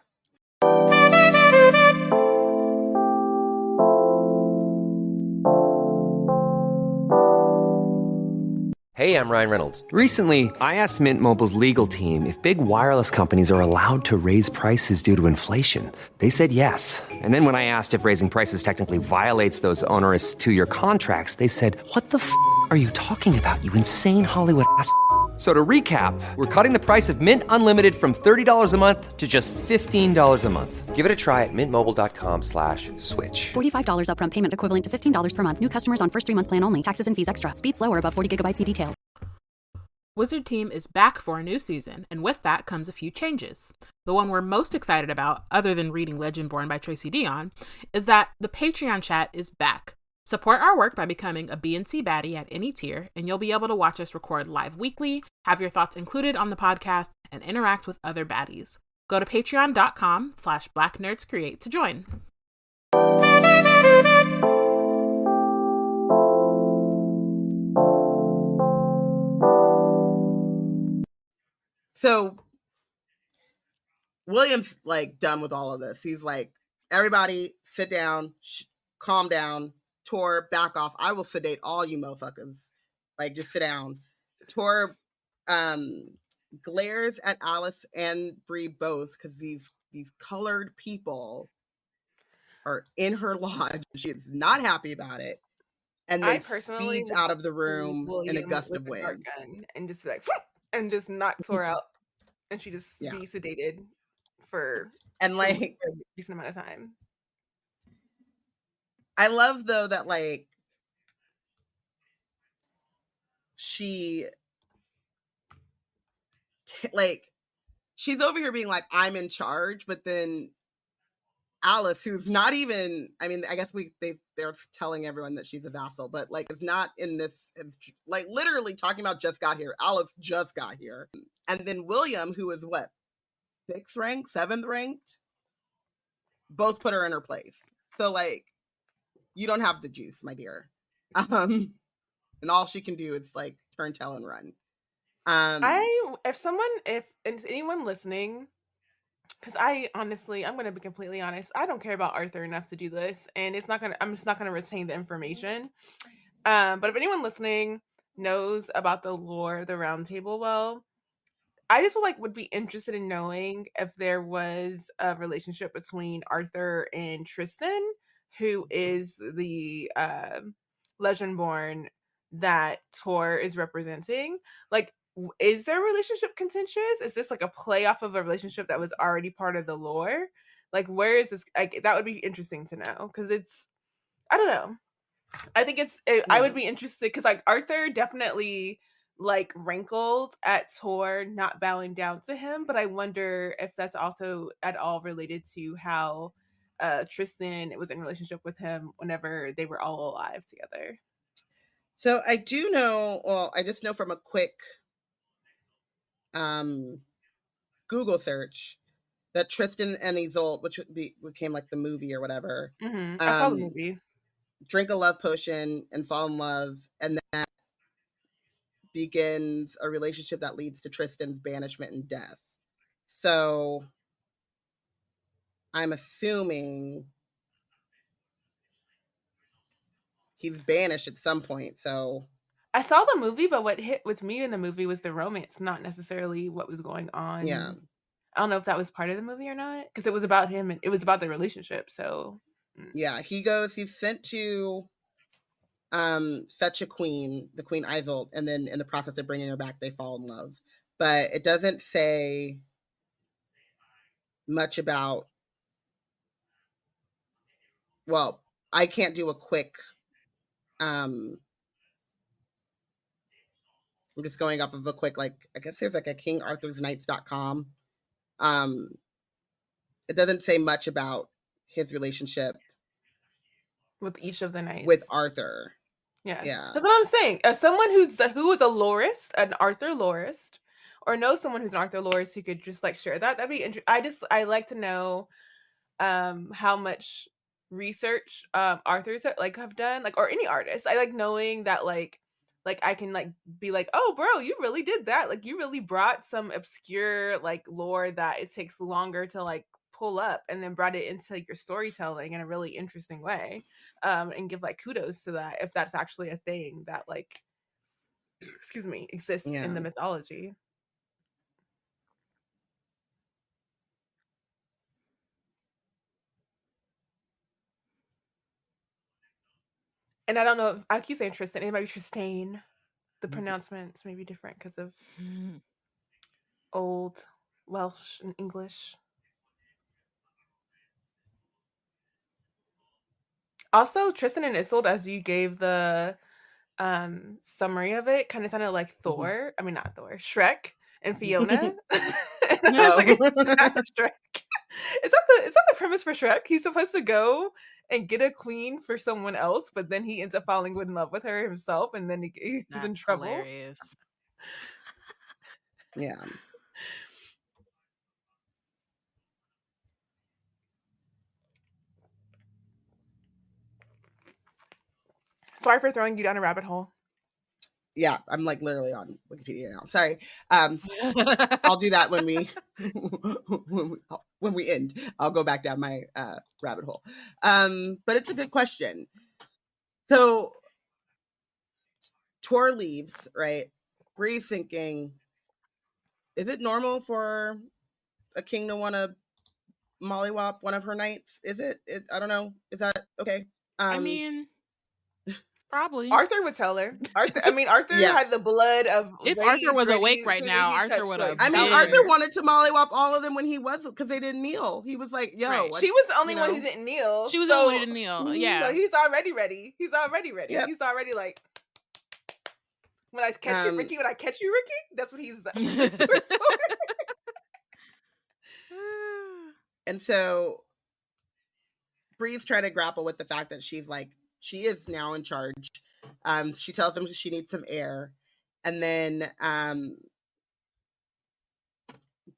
Hey, I'm Ryan Reynolds. Recently, I asked Mint Mobile's legal team if big wireless companies are allowed to raise prices due to inflation. They said yes. And then when I asked if raising prices technically violates those onerous 2-year contracts, they said, what the f*** are you talking about, you insane Hollywood ass f- So to recap, we're cutting the price of Mint Unlimited from $30 a month to just $15 a month. Give it a try at mintmobile.com/switch. $45 upfront payment equivalent to $15 per month. New customers on first 3-month plan only. Taxes and fees extra. Speed slower above 40 gigabytes. See details. Wizard Team is back for a new season, and with that comes a few changes. The one we're most excited about, other than reading Legendborn by Tracy Deonn, is that the Patreon chat is back. Support our work by becoming a B&C baddie at any tier, and you'll be able to watch us record live weekly, have your thoughts included on the podcast, and interact with other baddies. Go to patreon.com/blacknerdscreate to join. So William's like done with all of this. He's like, everybody sit down, calm down. Tor, back off. I will sedate all you motherfuckers. Like, just sit down. Tor glares at Alice and Bree both because these colored people are in her lodge. She is not happy about it. And then speeds out of the room in a gust of wind. And just be like, and just knock Tor out. And she just be sedated for and like a decent amount of time. I love though that like she she's over here being like, I'm in charge, but then Alice, who's not even, I mean, I guess they're telling everyone that she's a vassal, but like it's not in this, it's like literally talking about just got here. Alice just got here. And then William, who is what, 6th ranked, 7th ranked, both put her in her place. So like, you don't have the juice, my dear. And all she can do is like turn tail and run. If anyone listening, because I'm going to be completely honest, I don't care about Arthur enough to do this, and I'm just not going to retain the information. But if anyone listening knows about the lore of the Round Table well, I just would be interested in knowing if there was a relationship between Arthur and Tristan, who is the Legendborn that Tor is representing. Like, is their relationship contentious? Is this like a play off of a relationship that was already part of the lore? Like, where is this? Like, that would be interesting to know, because I don't know. I think I would be interested, because like Arthur definitely like rankled at Tor not bowing down to him, but I wonder if that's also at all related to how Tristan was in relationship with him whenever they were all alive together. So I do know, well, I just know from a quick Google search that Tristan and Isolde, which became like the movie or whatever, I saw the movie. Drink a love potion and fall in love, and that begins a relationship that leads to Tristan's banishment and death. So I'm assuming he's banished at some point. So I saw the movie, but what hit with me in the movie was the romance, not necessarily what was going on. yeah, I don't know if that was part of the movie or not, because it was about him and it was about the relationship. So yeah, he's sent to fetch a queen, the Queen Isolde, and then in the process of bringing her back, they fall in love. But it doesn't say much about, well, I can't do a quick I'm just going off of a quick, like, I guess there's like a kingarthursnights.com. It doesn't say much about his relationship with each of the knights. With Arthur. Yeah. Yeah. That's what I'm saying. As someone who is a lorist, an Arthur lorist, or know someone who's an Arthur lorist who could just like share that'd be interesting. I like to know how much research Arthur's like have done, like, or any artist. I like knowing that like I can like be like, oh bro, you really did that. Like you really brought some obscure like lore that it takes longer to like pull up, and then brought it into like, your storytelling in a really interesting way, and give like kudos to that if that's actually a thing that like excuse me exists in the mythology. And I don't know if I keep saying Tristan, it might be Tristane. The pronouncements may be different because of Old Welsh and English. Also, Tristan and Isolde, as you gave the summary of it, kind of sounded like Thor. I mean, not Thor, Shrek and Fiona. And I was like, it's not Shrek. Is that the premise for Shrek? He's supposed to go and get a queen for someone else, but then he ends up falling in love with her himself, and then he's in trouble. Hilarious. Yeah. Sorry for throwing you down a rabbit hole. Yeah, I'm like literally on Wikipedia now. Sorry. I'll do that when we end. I'll go back down my rabbit hole. But it's a good question. So Tor leaves, right? Bree's thinking, is it normal for a king to want to mollywop one of her knights? Is it? I don't know. Is that okay? I mean, probably. Arthur would tell her. Arthur had the blood of. If Arthur was awake right now, Arthur would have. I mean, Arthur wanted to mollywop all of them when he was, because they didn't kneel. He was like, "Yo," right. She was the only one who didn't kneel. She was the only one who didn't kneel. Yeah, so he's already ready. He's already ready. Yep. He's already like, when I catch you, Ricky. When I catch you, Ricky. That's what he's. And so Bree's trying to grapple with the fact that she is now in charge. She tells them she needs some air, and then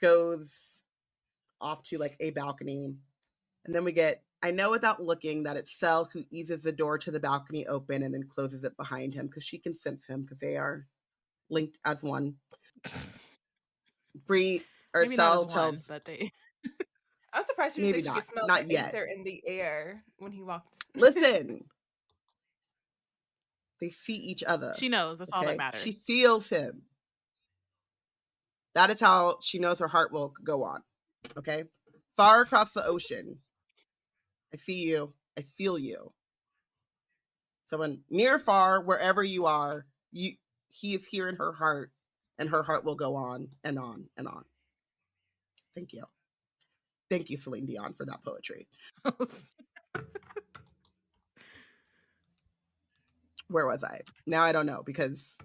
goes off to like a balcony. And then we get, I know without looking that it's Sel who eases the door to the balcony open and then closes it behind him, because she can sense him because they are linked as one. Bree or Sel tells, but they. I'm surprised you maybe she could smell not the yet. Aether in the air when he walked. Listen, they see each other. She knows. That's all that matters. She feels him. That is how she knows her heart will go on. Okay, far across the ocean, I see you. I feel you. someone near, far, wherever you are, he is here in her heart, and her heart will go on and on and on. Thank you. Thank you, Celine Dion, for that poetry. Where was I? Now I don't know because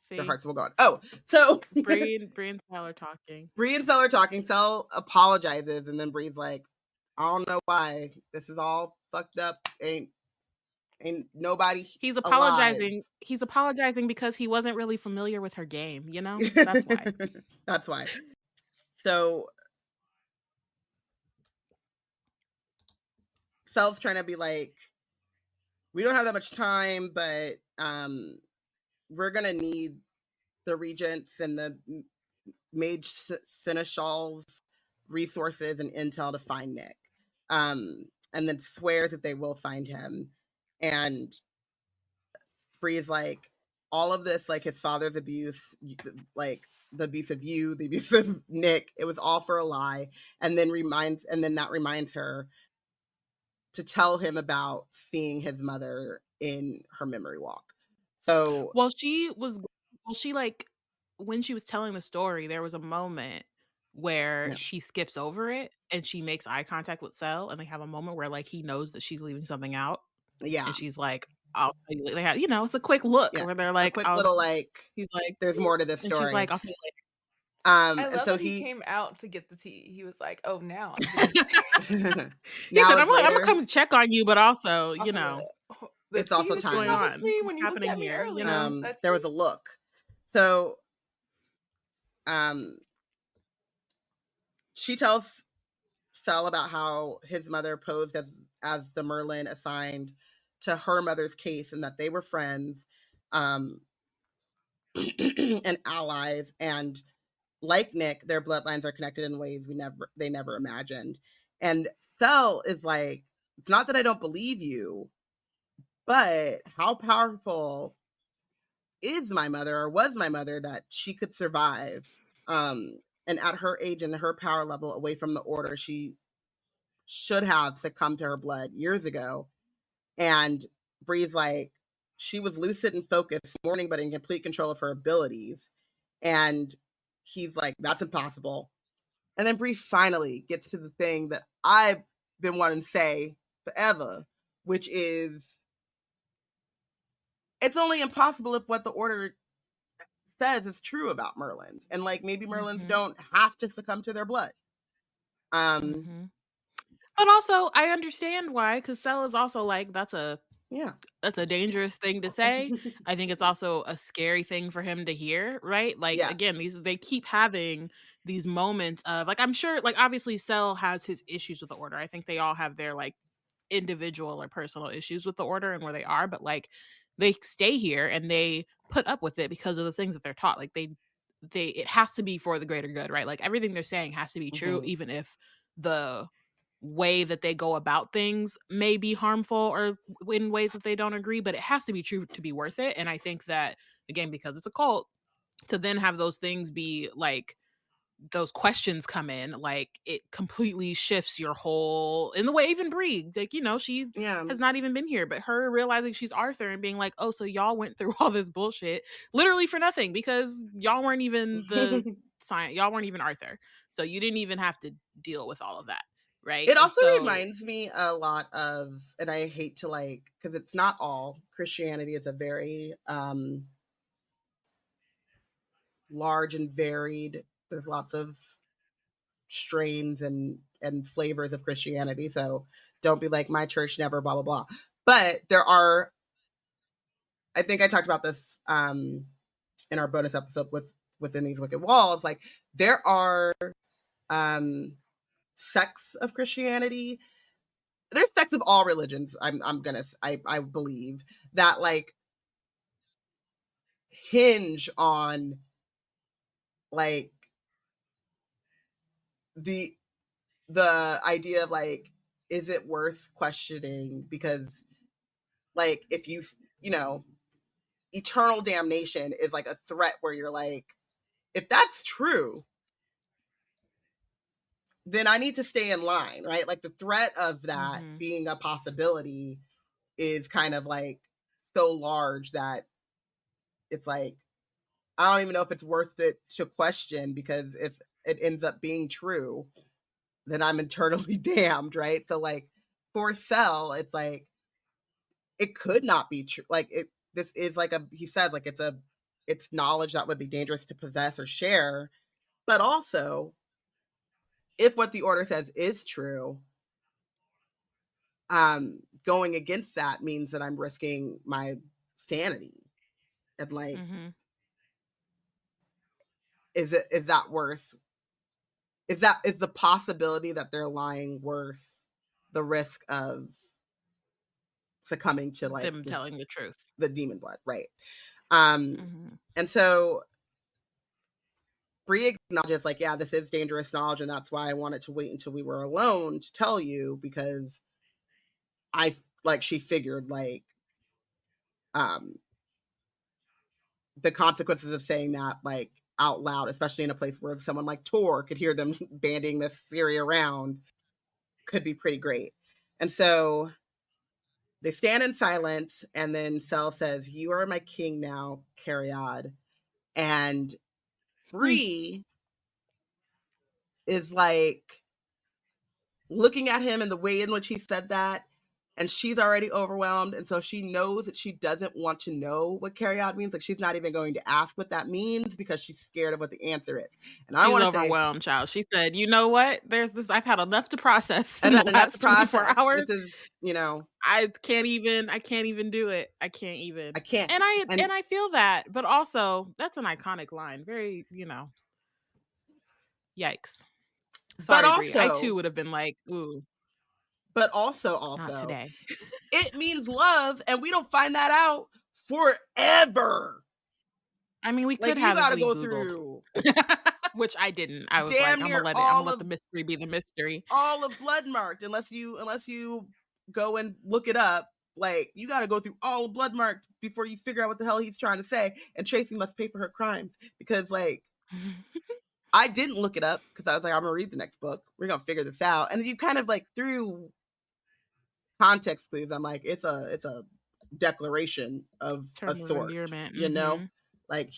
their hearts will go on. Oh, so Bree and Sel are talking. Bree and Sel are talking. Sel apologizes, and then Bree's like, I don't know why. This is all fucked up. Ain't nobody. He's apologizing. Alive. He's apologizing because he wasn't really familiar with her game, you know? That's why. That's why. So Sel's trying to be like, we don't have that much time, but we're gonna need the regents and the mage seneschal's resources and intel to find Nick. And then swears that they will find him. And Bree's like, all of this, like his father's abuse, like the abuse of you, the abuse of Nick, it was all for a lie. And then that reminds her to tell him about seeing his mother in her memory walk. So when she was telling the story, there was a moment where she skips over it and she makes eye contact with Sel, and they have a moment where like he knows that she's leaving something out. Yeah. And she's like, I'll tell you later. They have, it's a quick look where they're like, a quick little like, he's like, there's more to this story. And she's like, I'll tell you later. I love that he came out to get the tea. He was like, "Oh, now." He said, "I'm gonna come check on you, but also, it's also time. Going on. Me when you looked at me here, earlier. There was a look. So, she tells Sel about how his mother posed as the Merlin assigned to her mother's case, and that they were friends, and allies, and like Nick, their bloodlines are connected in ways they never imagined. And Sel is like, it's not that I don't believe you, but how powerful is my mother, or was my mother, that she could survive? And at her age and her power level, away from the order, she should have succumbed to her blood years ago. And Bree's like, she was lucid and focused, mourning, but in complete control of her abilities. And he's like, that's impossible. And then Bree finally gets to the thing that I've been wanting to say forever, which is, it's only impossible if what the order says is true about Merlins. And like, maybe Merlins don't have to succumb to their blood. But also, I understand why, because Sel is also like, that's a dangerous thing to say. I think it's also a scary thing for him to hear, right? Like, again, they keep having these moments of, like, I'm sure, like, obviously Sel has his issues with the order. I think they all have their, like, individual or personal issues with the order and where they are, but, like, they stay here and they put up with it because of the things that they're taught. Like, it has to be for the greater good, right? Like, everything they're saying has to be true, even if the way that they go about things may be harmful or in ways that they don't agree, but it has to be true to be worth it. And I think that, again, because it's a cult, to then have those things be like, those questions come in, like, it completely shifts your whole, in the way even Bree, like, she has not even been here, but her realizing she's Arthur and being like, oh, so y'all went through all this bullshit literally for nothing, because y'all weren't even the science, y'all weren't even Arthur, so you didn't even have to deal with all of that. Right. It also reminds me a lot of, and I hate to like, because it's not all, Christianity is a very large and varied, there's lots of strains and flavors of Christianity. So don't be like, my church never, blah, blah, blah. But there are, I think I talked about this in our bonus episode within these wicked walls. Like, there are sects of Christianity. There's sects of all religions. I believe that like hinge on like the idea of like, is it worth questioning? Because like, if eternal damnation is like a threat where you're like, if that's true, then I need to stay in line, right? Like, the threat of that being a possibility is kind of like so large that it's like, I don't even know if it's worth it to question, because if it ends up being true, then I'm eternally damned, right? So like for Cell, it's like, it could not be true. Like this is like he says, like it's knowledge that would be dangerous to possess or share. But also, if what the order says is true, going against that means that I'm risking my sanity. And like, is that worth? Is the possibility that they're lying worth the risk of succumbing to like them telling the truth, the demon blood, right? And so Bree acknowledges, like, yeah, this is dangerous knowledge, and that's why I wanted to wait until we were alone to tell you, because she figured like the consequences of saying that like out loud, especially in a place where someone like Tor could hear them banding this theory around, could be pretty great. And so they stand in silence, and then Cell says, "You are my king now, Cariad." And Bree is like looking at him and the way in which he said that, and she's already overwhelmed, and so she knows that she doesn't want to know what Cariad means. Like, she's not even going to ask what that means because she's scared of what the answer is. And I want to say, overwhelmed, child. She said, "You know what? There's this. I've had enough to process in the last 24 hours. This is, I can't even do it. I can't. And I feel that, but also that's an iconic line. Very, yikes. Sorry, but Bree. I too would have been like, ooh. But also, not today. It means love, and we don't find that out forever. I mean, we could have. You gotta go through, which I didn't. I was damn like, I'm gonna let the mystery be the mystery. All of Bloodmarked, unless you go and look it up. Like, you got to go through all of Bloodmarked before you figure out what the hell he's trying to say. And Tracy must pay for her crimes, because like. I didn't look it up because I was like, I'm gonna read the next book. We're gonna figure this out. And you kind of like through context clues, I'm like, it's a declaration of a sort, like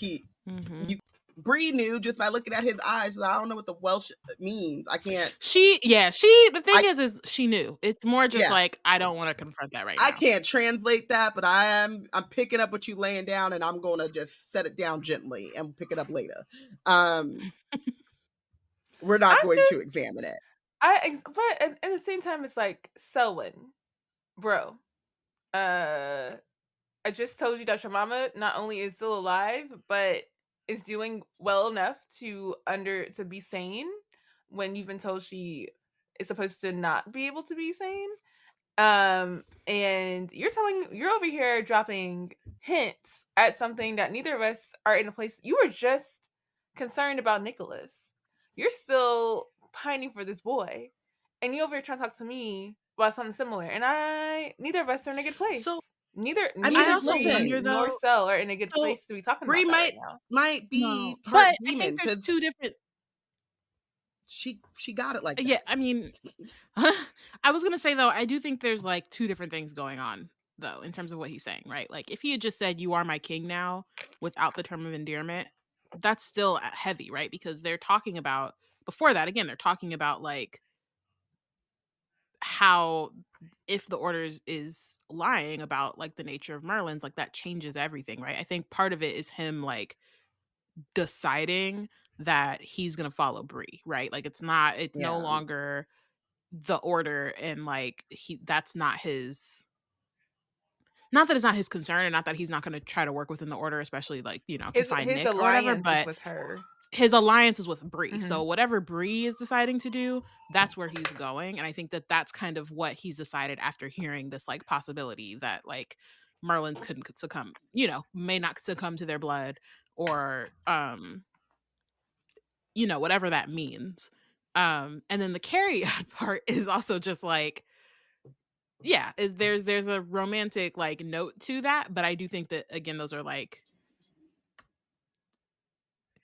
Bree knew just by looking at his eyes. I don't know what the Welsh means. I can't. The thing is she knew. It's more just like, I don't want to confront that right now. I can't translate that, but I'm picking up what you laying down, and I'm going to just set it down gently and pick it up later. We're not going to examine it. But at the same time, it's like, Selwyn, bro, I just told you that your mama not only is still alive, but is doing well enough to be sane, when you've been told she is supposed to not be able to be sane. And you're over here dropping hints at something that neither of us are in a place. You were just concerned about Nicholas. You're still pining for this boy, and you over here trying to talk to me about something similar. And neither of us are in a good place. So neither Bree nor Cell are in a good place to be talking about that right now. Might be, but I think there's two different. She got it like that. Yeah, I mean, I was gonna say though, I do think there's like two different things going on though in terms of what he's saying, right? Like, if he had just said, "You are my king now," without the term of endearment, that's still heavy, right? Because they're talking about, before that, again, they're talking about like how if the order is lying about like the nature of Merlin's, like that changes everything, right? I think part of it is him like deciding that he's gonna follow Bree, right? Like it's no longer the order, and like that's not his. Not that it's not his concern, and not that he's not going to try to work within the order, especially like, his Nick alliance or whatever, but is with her. His alliance is with Bree. Mm-hmm. So whatever Bree is deciding to do, that's where he's going. And I think that that's kind of what he's decided after hearing this like possibility that like Merlin's couldn't succumb, may not succumb to their blood, or whatever that means. And then the Cariad part is also just like, there's a romantic like note to that, but I do think that again those are like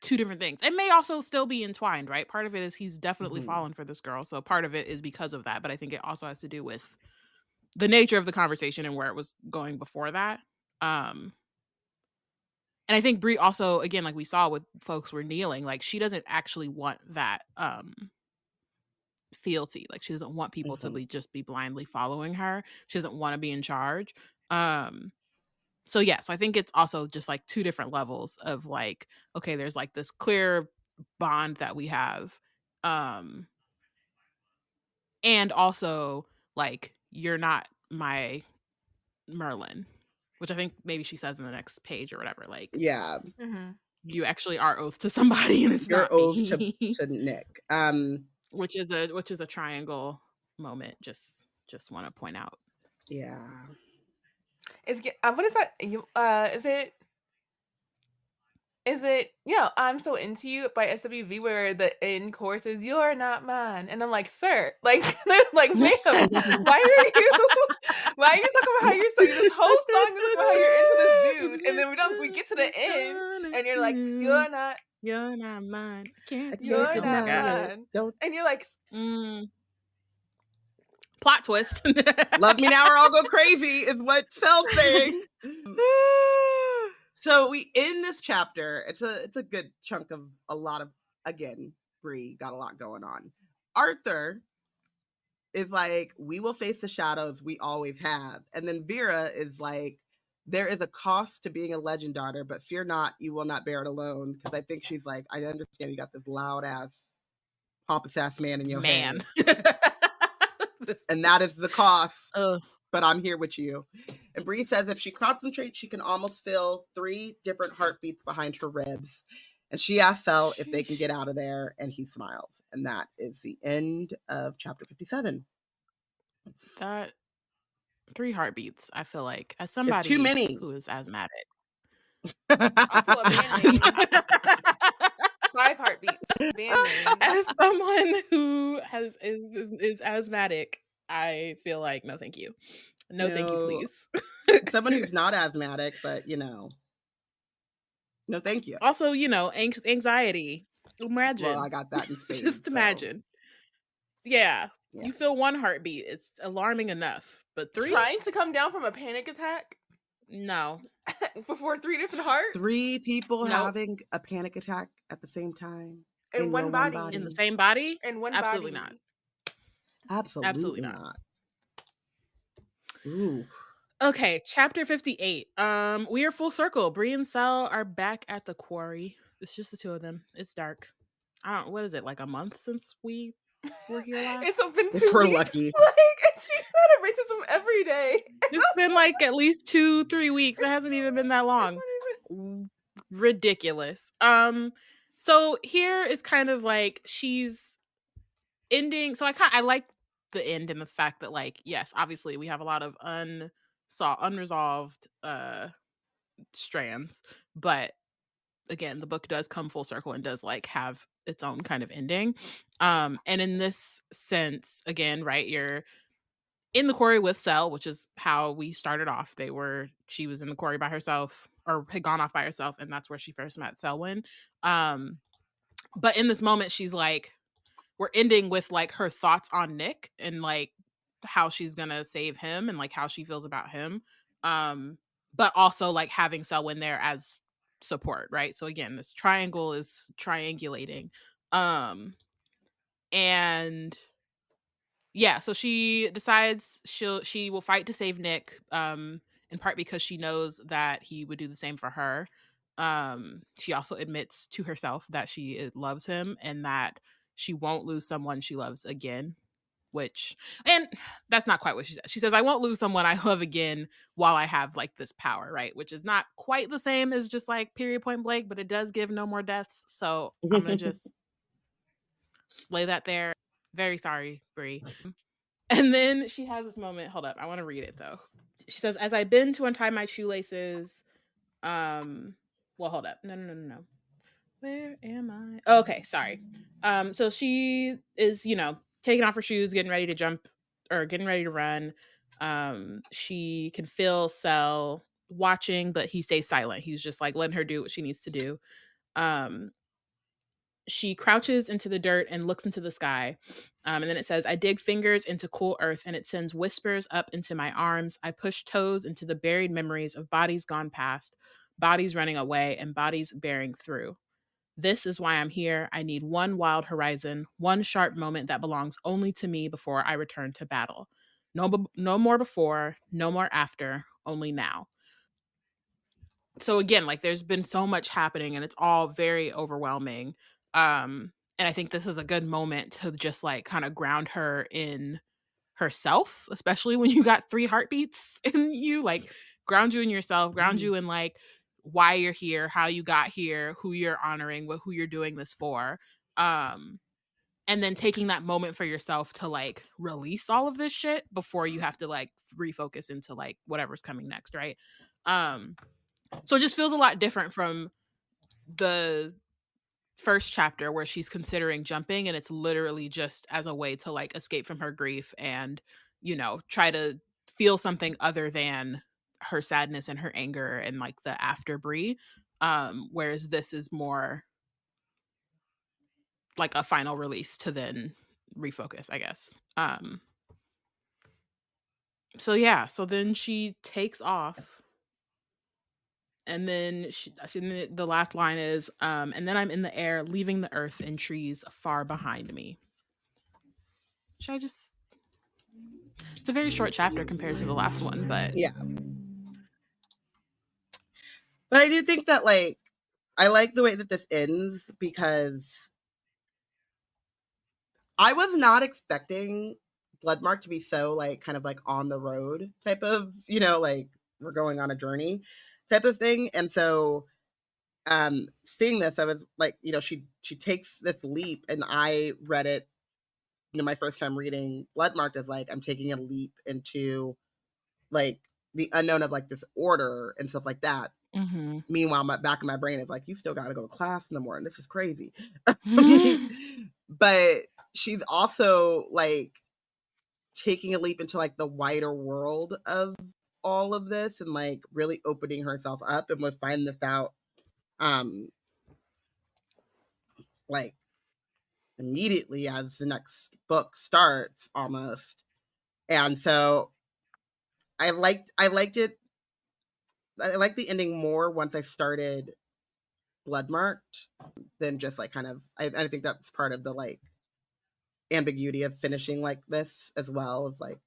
two different things. It may also still be entwined, right? Part of it is he's definitely fallen for this girl, so part of it is because of that, but I think it also has to do with the nature of the conversation and where it was going before that. And I think Bree also, again, like we saw with folks were kneeling, like she doesn't actually want that fealty. Like she doesn't want people to just be blindly following her. She doesn't want to be in charge. So yeah, so I think it's also just like two different levels of like, okay, there's like this clear bond that we have. And also like, you're not my Merlin, which I think maybe she says in the next page or whatever. Like, yeah, you actually are oath to somebody, and it's not oath me. to Nick. Which is a triangle moment. Just want to point out. Yeah. What is that? Is it, I'm So Into You by SWV, where the end chorus is "You're not mine," and I'm like, sir, like, like, ma'am, why are you talking about how you're so? This whole song is about how you're into this dude, and then we get to the end, and you're like, you're not mine. You're not mine. Don't. And you're like, plot twist. Love me now or I'll go crazy is what Cell's saying. So we end this chapter. It's a good chunk of a lot of, again, Bree got a lot going on. Arthur is like, we will face the shadows, we always have. And then Vera is like, there is a cost to being a legend daughter, but fear not, you will not bear it alone. Because I think she's like, I understand you got this loud ass, pompous ass man in your head. And that is the cost. But I'm here with you. And Bree says if she concentrates, she can almost feel 3 different heartbeats behind her ribs. And she asks Cell if they can get out of there, and he smiles. And that is the end of chapter 57. That 3 heartbeats, I feel like, as somebody it's too many. Who is asthmatic. Also a band-aid. 5 heartbeats. Band-aid. As someone who is asthmatic, I feel like no thank you. No thank you, please. Someone who's not asthmatic, but no thank you. Also, anxiety. Imagine. Well, I got that in space. Just imagine. Yeah. You feel 1 heartbeat. It's alarming enough. But 3? Trying to come down from a panic attack? No. Before 3 different hearts? 3 people having a panic attack at the same time. In one body. In the same body? In one Absolutely body. not. Absolutely not. Ooh. Okay, chapter 58. We are full circle. Bree and Cell are back at the quarry. It's just the 2 of them. It's dark. What is it, like a month since we were here last? It's been 2 we're weeks. lucky. Like, she said racism every day. It's been like at least 2-3 weeks. It hasn't even been that long. Ridiculous. So here is kind of like she's ending. So I like the end and the fact that, like, yes, obviously we have a lot of unresolved strands, but again, the book does come full circle and does like have its own kind of ending. And in this sense, again, right, you're in the quarry with Cell, which is how we started off. She was in the quarry by herself, or had gone off by herself, and that's where she first met Selwyn. But in this moment, she's like, we're ending with like her thoughts on Nick and like how she's gonna save him and like how she feels about him. But also like having Selwyn there as support, right? So again, this triangle is triangulating. And yeah, so she decides she will fight to save Nick, in part because she knows that he would do the same for her. She also admits to herself that she loves him and that she won't lose someone she loves again, and that's not quite what she says. She says, I won't lose someone I love again while I have like this power, right? Which is not quite the same as just like period point blank, but it does give no more deaths. So I'm going to just lay that there. Very sorry, Bree. And then she has this moment. Hold up. I want to read it though. She says, as I bend to untie my shoelaces, well, hold up. No. Where am I? Oh, okay, sorry. So she is, taking off her shoes, getting ready to jump or getting ready to run. She can feel Cell watching, but he stays silent. He's just like letting her do what she needs to do. she crouches into the dirt and looks into the sky. And then it says, I dig fingers into cool earth and it sends whispers up into my arms. I push toes into the buried memories of bodies gone past, bodies running away, and bodies bearing through. This is why I'm here. I need one wild horizon, one sharp moment that belongs only to me before I return to battle. No more before, no more after, only now. So again, like there's been so much happening and it's all very overwhelming. And I think this is a good moment to just like kind of ground her in herself, especially when you got 3 heartbeats in you, like ground you in yourself, ground you in like why you're here, how you got here, who you're honoring, who you're doing this for. And then taking that moment for yourself to like release all of this shit before you have to like refocus into like whatever's coming next, right? So it just feels a lot different from the first chapter where she's considering jumping and it's literally just as a way to like escape from her grief and, you know, try to feel something other than her sadness and her anger and like the after Bree. Whereas this is more like a final release to then refocus, I guess. So yeah, so then she takes off. And then the last line is, and then I'm in the air, leaving the earth and trees far behind me. It's a very short chapter compared to the last one, but. Yeah. But I do think that, like, I like the way that this ends because I was not expecting Bloodmark to be so, like, kind of like on the road type of, you know, like we're going on a journey type of thing. And so seeing this, I was like, you know, she takes this leap, and I read it, you know, my first time reading Bloodmarked as like I'm taking a leap into like the unknown of like this order and stuff like that. Mm-hmm. Meanwhile, my back of my brain is like, you still got to go to class in the morning. This is crazy. But she's also like taking a leap into like the wider world of all of this and like really opening herself up, and we'll find this out like immediately as the next book starts almost. And so I liked it. I liked the ending more once I started Bloodmarked than just like kind of, I think that's part of the like ambiguity of finishing like this as well, as like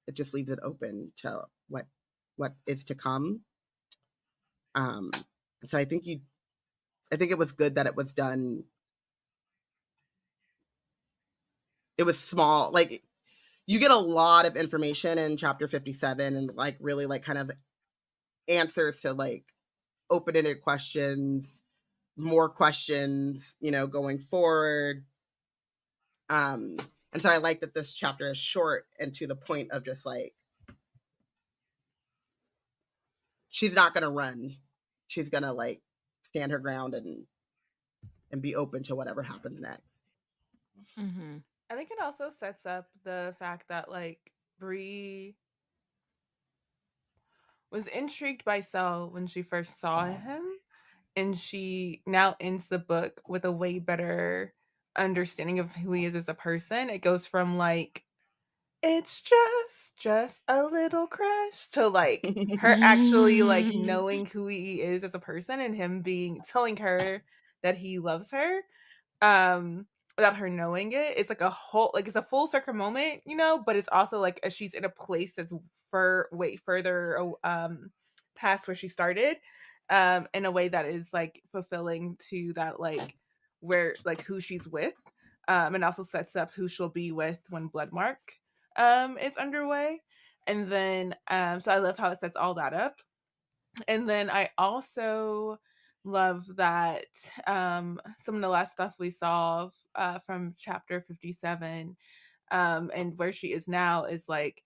it just leaves it open to what is to come. So I think it was good that it was done. It was small, like you get a lot of information in chapter 57 and like really like kind of answers to like open-ended questions, more questions, you know, going forward. And so I like that this chapter is short and to the point of just like, she's not going to run. She's going to like stand her ground and be open to whatever happens next. Mm-hmm. I think it also sets up the fact that like Bree was intrigued by Sel when she first saw him, and she now ends the book with a way better understanding of who he is as a person. It goes from like, it's just a little crush to like her actually like knowing who he is as a person and him telling her that he loves her without her knowing it. It's like it's a full circle moment, you know, but it's also like she's in a place that's way further past where she started, in a way that is like fulfilling to that like where like who she's with, and also sets up who she'll be with when Bloodmark is underway. And then so I love how it sets all that up. And then I also love that some of the last stuff we saw from chapter 57 and where she is now is like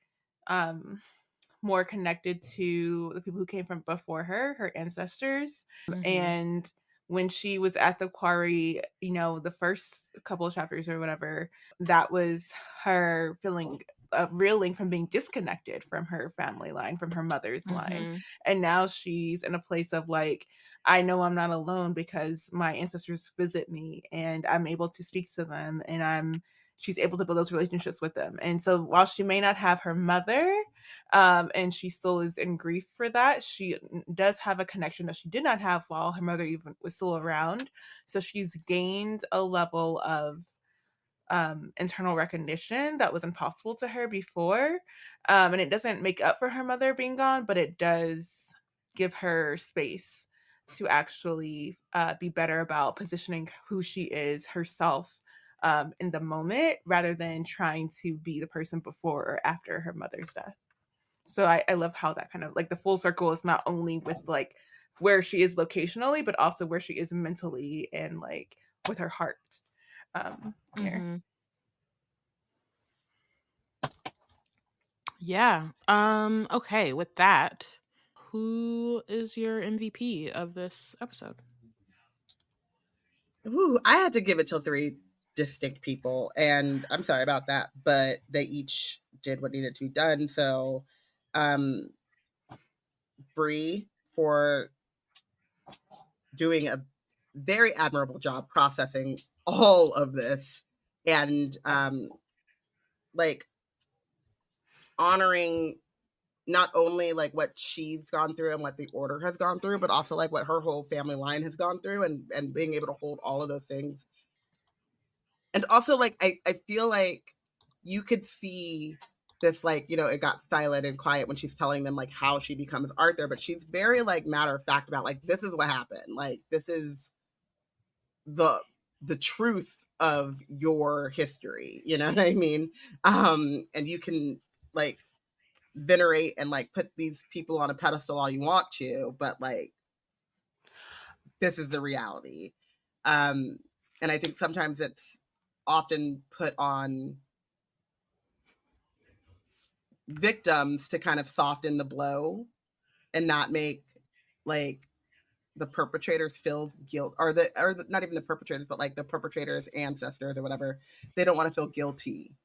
more connected to the people who came from before her ancestors. Mm-hmm. And when she was at the quarry, you know, the first couple of chapters or whatever, that was her feeling reeling from being disconnected from her family line, from her mother's line. And now she's in a place of like, I know I'm not alone because my ancestors visit me and I'm able to speak to them, and she's able to build those relationships with them. And so while she may not have her mother, and she still is in grief for that, she does have a connection that she did not have while her mother even was still around. So she's gained a level of internal recognition that was impossible to her before. And it doesn't make up for her mother being gone, but it does give her space to actually be better about positioning who she is herself in the moment, rather than trying to be the person before or after her mother's death. So I love how that kind of like the full circle is not only with like where she is locationally, but also where she is mentally and like with her heart here. Mm-hmm. Yeah. Okay, with that, who is your MVP of this episode? Ooh, I had to give it to 3 distinct people, and I'm sorry about that, but they each did what needed to be done. So, Bree for doing a very admirable job processing all of this, and like honoring not only like what she's gone through and what the order has gone through, but also like what her whole family line has gone through, and being able to hold all of those things. And also like I feel like you could see this, like, you know, it got silent and quiet when she's telling them like how she becomes Arthur, but she's very like matter of fact about like, this is what happened, like this is the truth of your history, you know what I mean? And you can like venerate and like put these people on a pedestal all you want to, but like this is the reality. And I think sometimes it's often put on victims to kind of soften the blow and not make like the perpetrators feel guilt, or not even the perpetrators, but like the perpetrators' ancestors or whatever. They don't want to feel guilty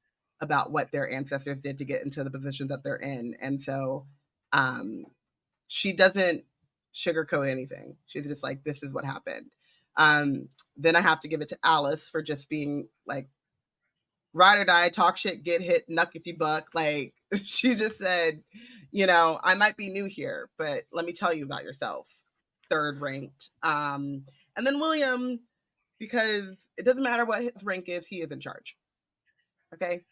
about what their ancestors did to get into the positions that they're in. And so she doesn't sugarcoat anything. She's just like, this is what happened. Then I have to give it to Alice for just being like, ride or die, talk shit, get hit, nuck if you buck. Like, she just said, you know, I might be new here, but let me tell you about yourself. 3rd ranked. And then William, because it doesn't matter what his rank is, he is in charge. Okay?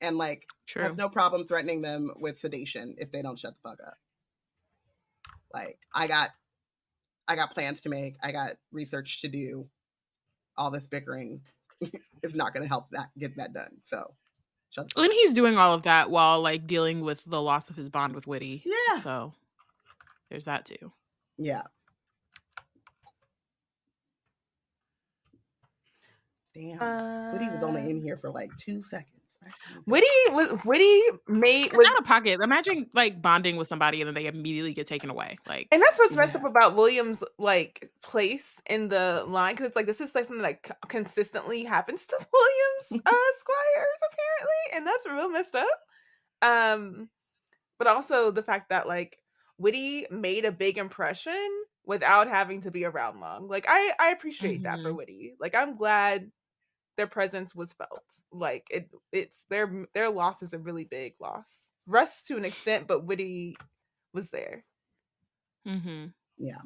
And like, True. has no problem threatening them with sedation if they don't shut the fuck up. Like, I got plans to make. I got research to do. All this bickering is not going to help that get that done. So, shut the And he's doing all of that while like dealing with the loss of his bond with Whitty. Yeah. So there's that too. Yeah. Damn. Whitty was only in here for like 2 seconds. Whitty made was out of pocket. Imagine like bonding with somebody and then they immediately get taken away. Like, and that's what's messed up about William's like place in the line, because it's like this is like something that consistently happens to William's squires apparently, and that's real messed up. But also the fact that like Whitty made a big impression without having to be around long. Like I appreciate that for Whitty. Like I'm glad their presence was felt. Like it's their loss is a really big loss. Russ to an extent, but Whitty was there. Yeah.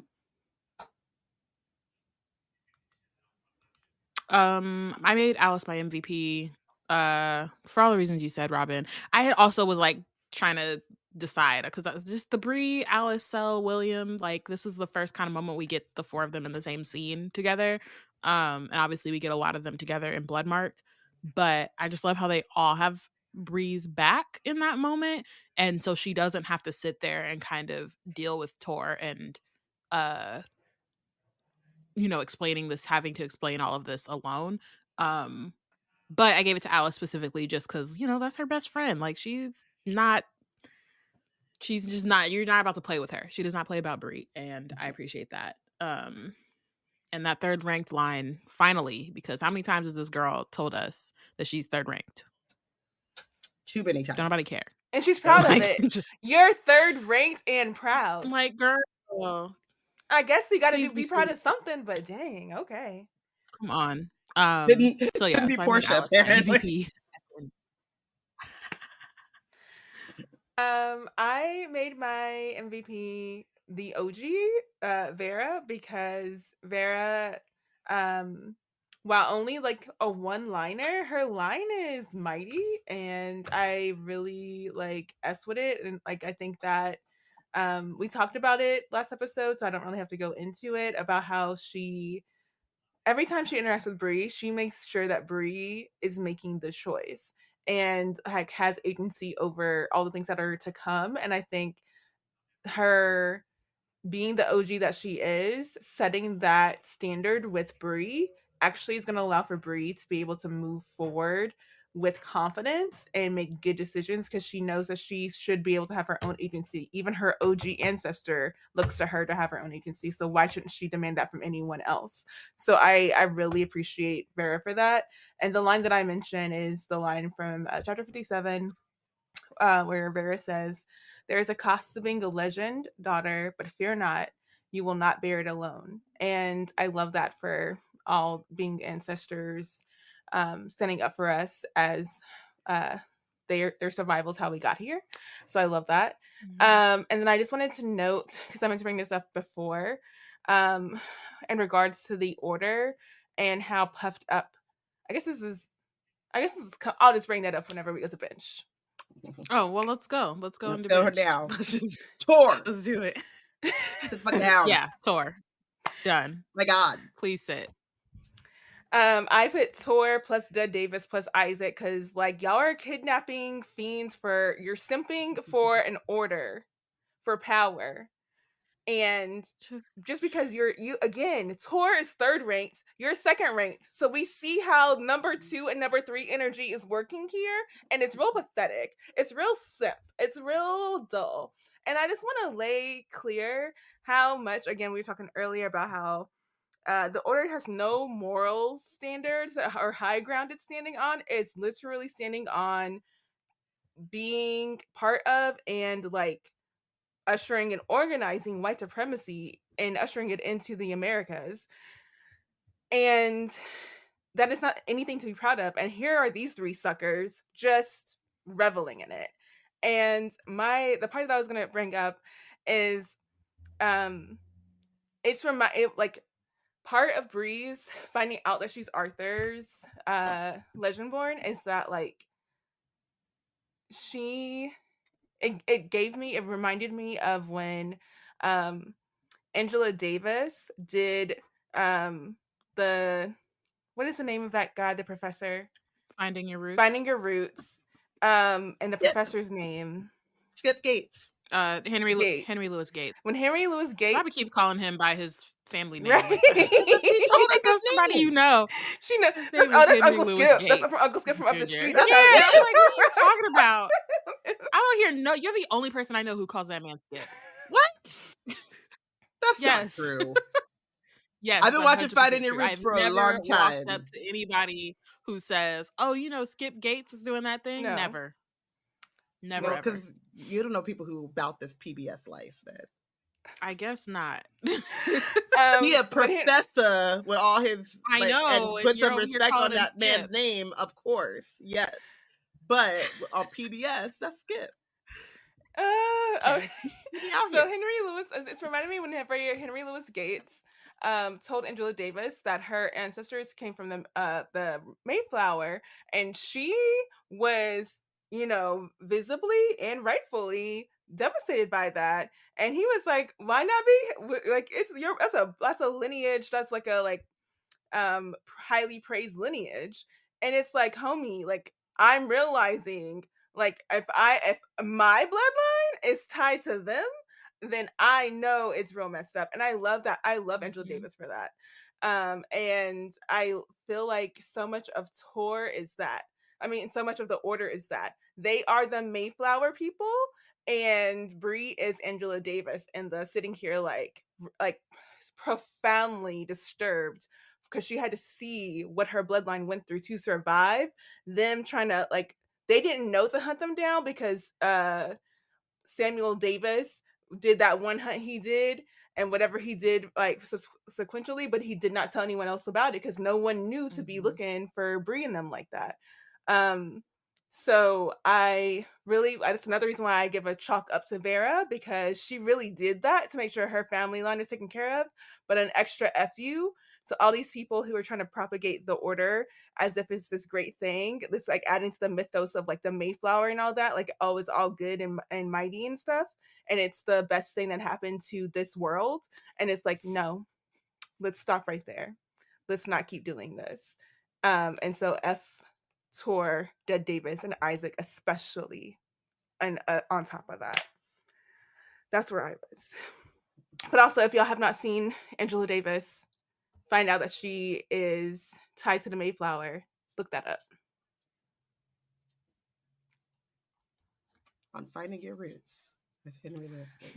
I made Alice my MVP for all the reasons you said, Robyn. I also was like trying to decide, because just the Bree, Alice, Cell, William, like this is the first kind of moment we get the 4 of them in the same scene together. And obviously we get a lot of them together in Bloodmarked, but I just love how they all have Bree's back in that moment, and so she doesn't have to sit there and kind of deal with Tor and you know, having to explain all of this alone. But I gave it to Alice specifically just because, you know, that's her best friend. Like she's just not, you're not about to play with her. She does not play about Bree, and I appreciate that. And that 3rd ranked line, finally, because how many times has this girl told us that she's 3rd ranked? Too many times. Don't nobody care. And she's proud like, of it. You're 3rd ranked and proud. I'm like, girl, I guess you got to Please be be proud sweet. of something, but dang, okay. Come on. So yeah, Couldn't be so I made Porshèa, Alice my apparently. MVP. I made my MVP the OG, Vera, because Vera, while only like a one-liner, her line is mighty, and I really like s with it, and like I think that we talked about it last episode, so I don't really have to go into it about how she every time she interacts with Bree, she makes sure that Bree is making the choice and like has agency over all the things that are to come. And I think her being the OG that she is, setting that standard with Bree actually is going to allow for Bree to be able to move forward with confidence and make good decisions because she knows that she should be able to have her own agency. Even her OG ancestor looks to her to have her own agency. So why shouldn't she demand that from anyone else? So I really appreciate Vera for that. And the line that I mentioned is the line from chapter 57, where Vera says, "There is a cost to being a legend, daughter, but fear not, you will not bear it alone." And I love that for all being ancestors, standing up for us as their survival is how we got here. So I love that. And then I just wanted to note, because I meant to bring this up before, in regards to the order and how puffed up. I'll just bring that up whenever we go to bench. Oh well, let's go. Let's go Let's into go bench. now. Let's just Tour. let's do it. Sit fuck down. Yeah, Tor. Done. My God. Please sit. I put Tor plus Dead Davis plus Isaac because like y'all are kidnapping fiends you're simping for an order for power. And just because you again, Tor is third ranked, you're second ranked. So we see how number 2 and number 3 energy is working here, and it's real pathetic. It's real simp. It's real dull. And I just want to lay clear how much, again, we were talking earlier about how the order has no moral standards or high ground it's standing on. It's literally standing on being part of and like ushering and organizing white supremacy and ushering it into the Americas. And that is not anything to be proud of. And here are these 3 suckers just reveling in it. And the part that I was going to bring up is it's from part of Bree's finding out that she's Arthur's Legendborn is that like it reminded me of when Angela Davis did what is the name of that guy, the professor? Finding Your Roots. Finding Your Roots. And the professor's name. Skip Gates. Henry Louis Gates. When Henry Louis Gates, probably keep calling him by his family name. Right? Like he told us his somebody name. You know. She knows. That's Uncle Skip. That's from Uncle Skip from up the street. That's I'm like, what are you talking about? I don't hear you're the only person I know who calls that man Skip. What? That's not true. Yes, I've been watching Finding Your Roots for a long time. Walked up to anybody who says, "Oh, Skip Gates was doing that thing." No. Never. Well, because you don't know people who about this PBS life. That I guess not. He a professor with all his. I know. And put some respect on that man's name, of course. Yes, but on PBS, that's Skip. Okay. So Henry Louis, it's reminding me whenever Henry Louis Gates told Angela Davis that her ancestors came from the Mayflower, and she was, visibly and rightfully devastated by that. And he was like, "Why not be like that's a lineage that's like a highly praised lineage." And it's like, homie, like I'm realizing. Like if my bloodline is tied to them, then I know it's real messed up. And I love that. I love Angela Davis for that. And I feel like so much of Tor is that. I mean, so much of the order is that. They are the Mayflower people, and Bree is Angela Davis, and the sitting here like profoundly disturbed because she had to see what her bloodline went through to survive. Them trying to they didn't know to hunt them down because Samuel Davis did that one hunt he did, and whatever he did like sequentially, but he did not tell anyone else about it because no one knew to be looking for Bree and them like that. So that's another reason why I give a chalk up to Vera, because she really did that to make sure her family line is taken care of. But an extra FU to all these people who are trying to propagate the order as if it's this great thing. It's like adding to the mythos of like the Mayflower and all that, like, oh, it's all good and mighty and stuff. And it's the best thing that happened to this world. And it's like, no, let's stop right there. Let's not keep doing this. And so Tor, Dead Davis, and Isaac especially, and on top of that, that's where I was. But also, if y'all have not seen Angela Davis, find out that she is tied to the Mayflower. Look that up. On Finding Your Roots with Henry Louis Gates.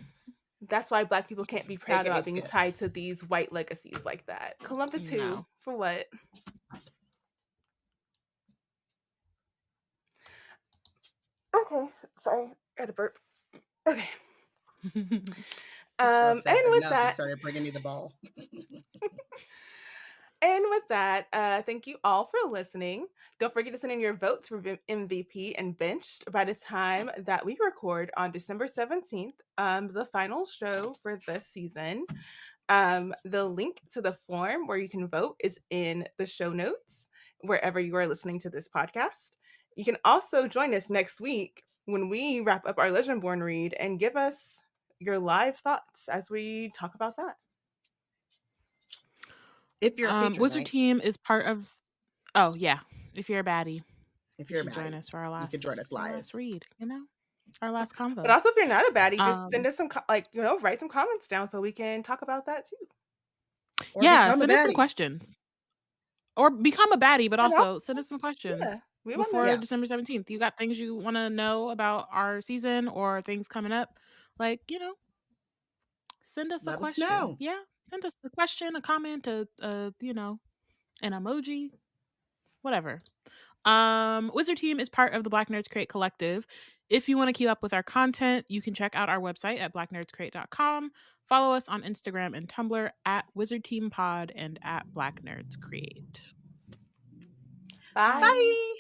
That's why Black people can't be proud about being tied to these white legacies like that. Columbus who? No. For what? Okay, sorry, I had a burp. Okay. And with that, he started bringing me the ball. And with that, thank you all for listening. Don't forget to send in your votes for MVP and Benched by the time that we record on December 17th, the final show for this season. The link to the form where you can vote is in the show notes, wherever you are listening to this podcast. You can also join us next week when we wrap up our Legendborn read and give us your live thoughts as we talk about that. If you're a patron, Wizard right? Team is part of. Oh yeah, if you're a baddie, join us for our last. You can join us live. Last read, our last convo. But also, if you're not a baddie, just send us some write some comments down so we can talk about that too. Or send us some questions. Or become a baddie, but also send us some questions. Yeah, before December 17th. You got things you want to know about our season or things coming up? Send us a question. Yeah, send us a question, a comment, an emoji, whatever. Wizard Team is part of the Black Nerds Create Collective. If you want to keep up with our content, you can check out our website at blacknerdscreate.com. Follow us on Instagram and Tumblr at Wizard Team Pod and at Black Nerds Create. Bye.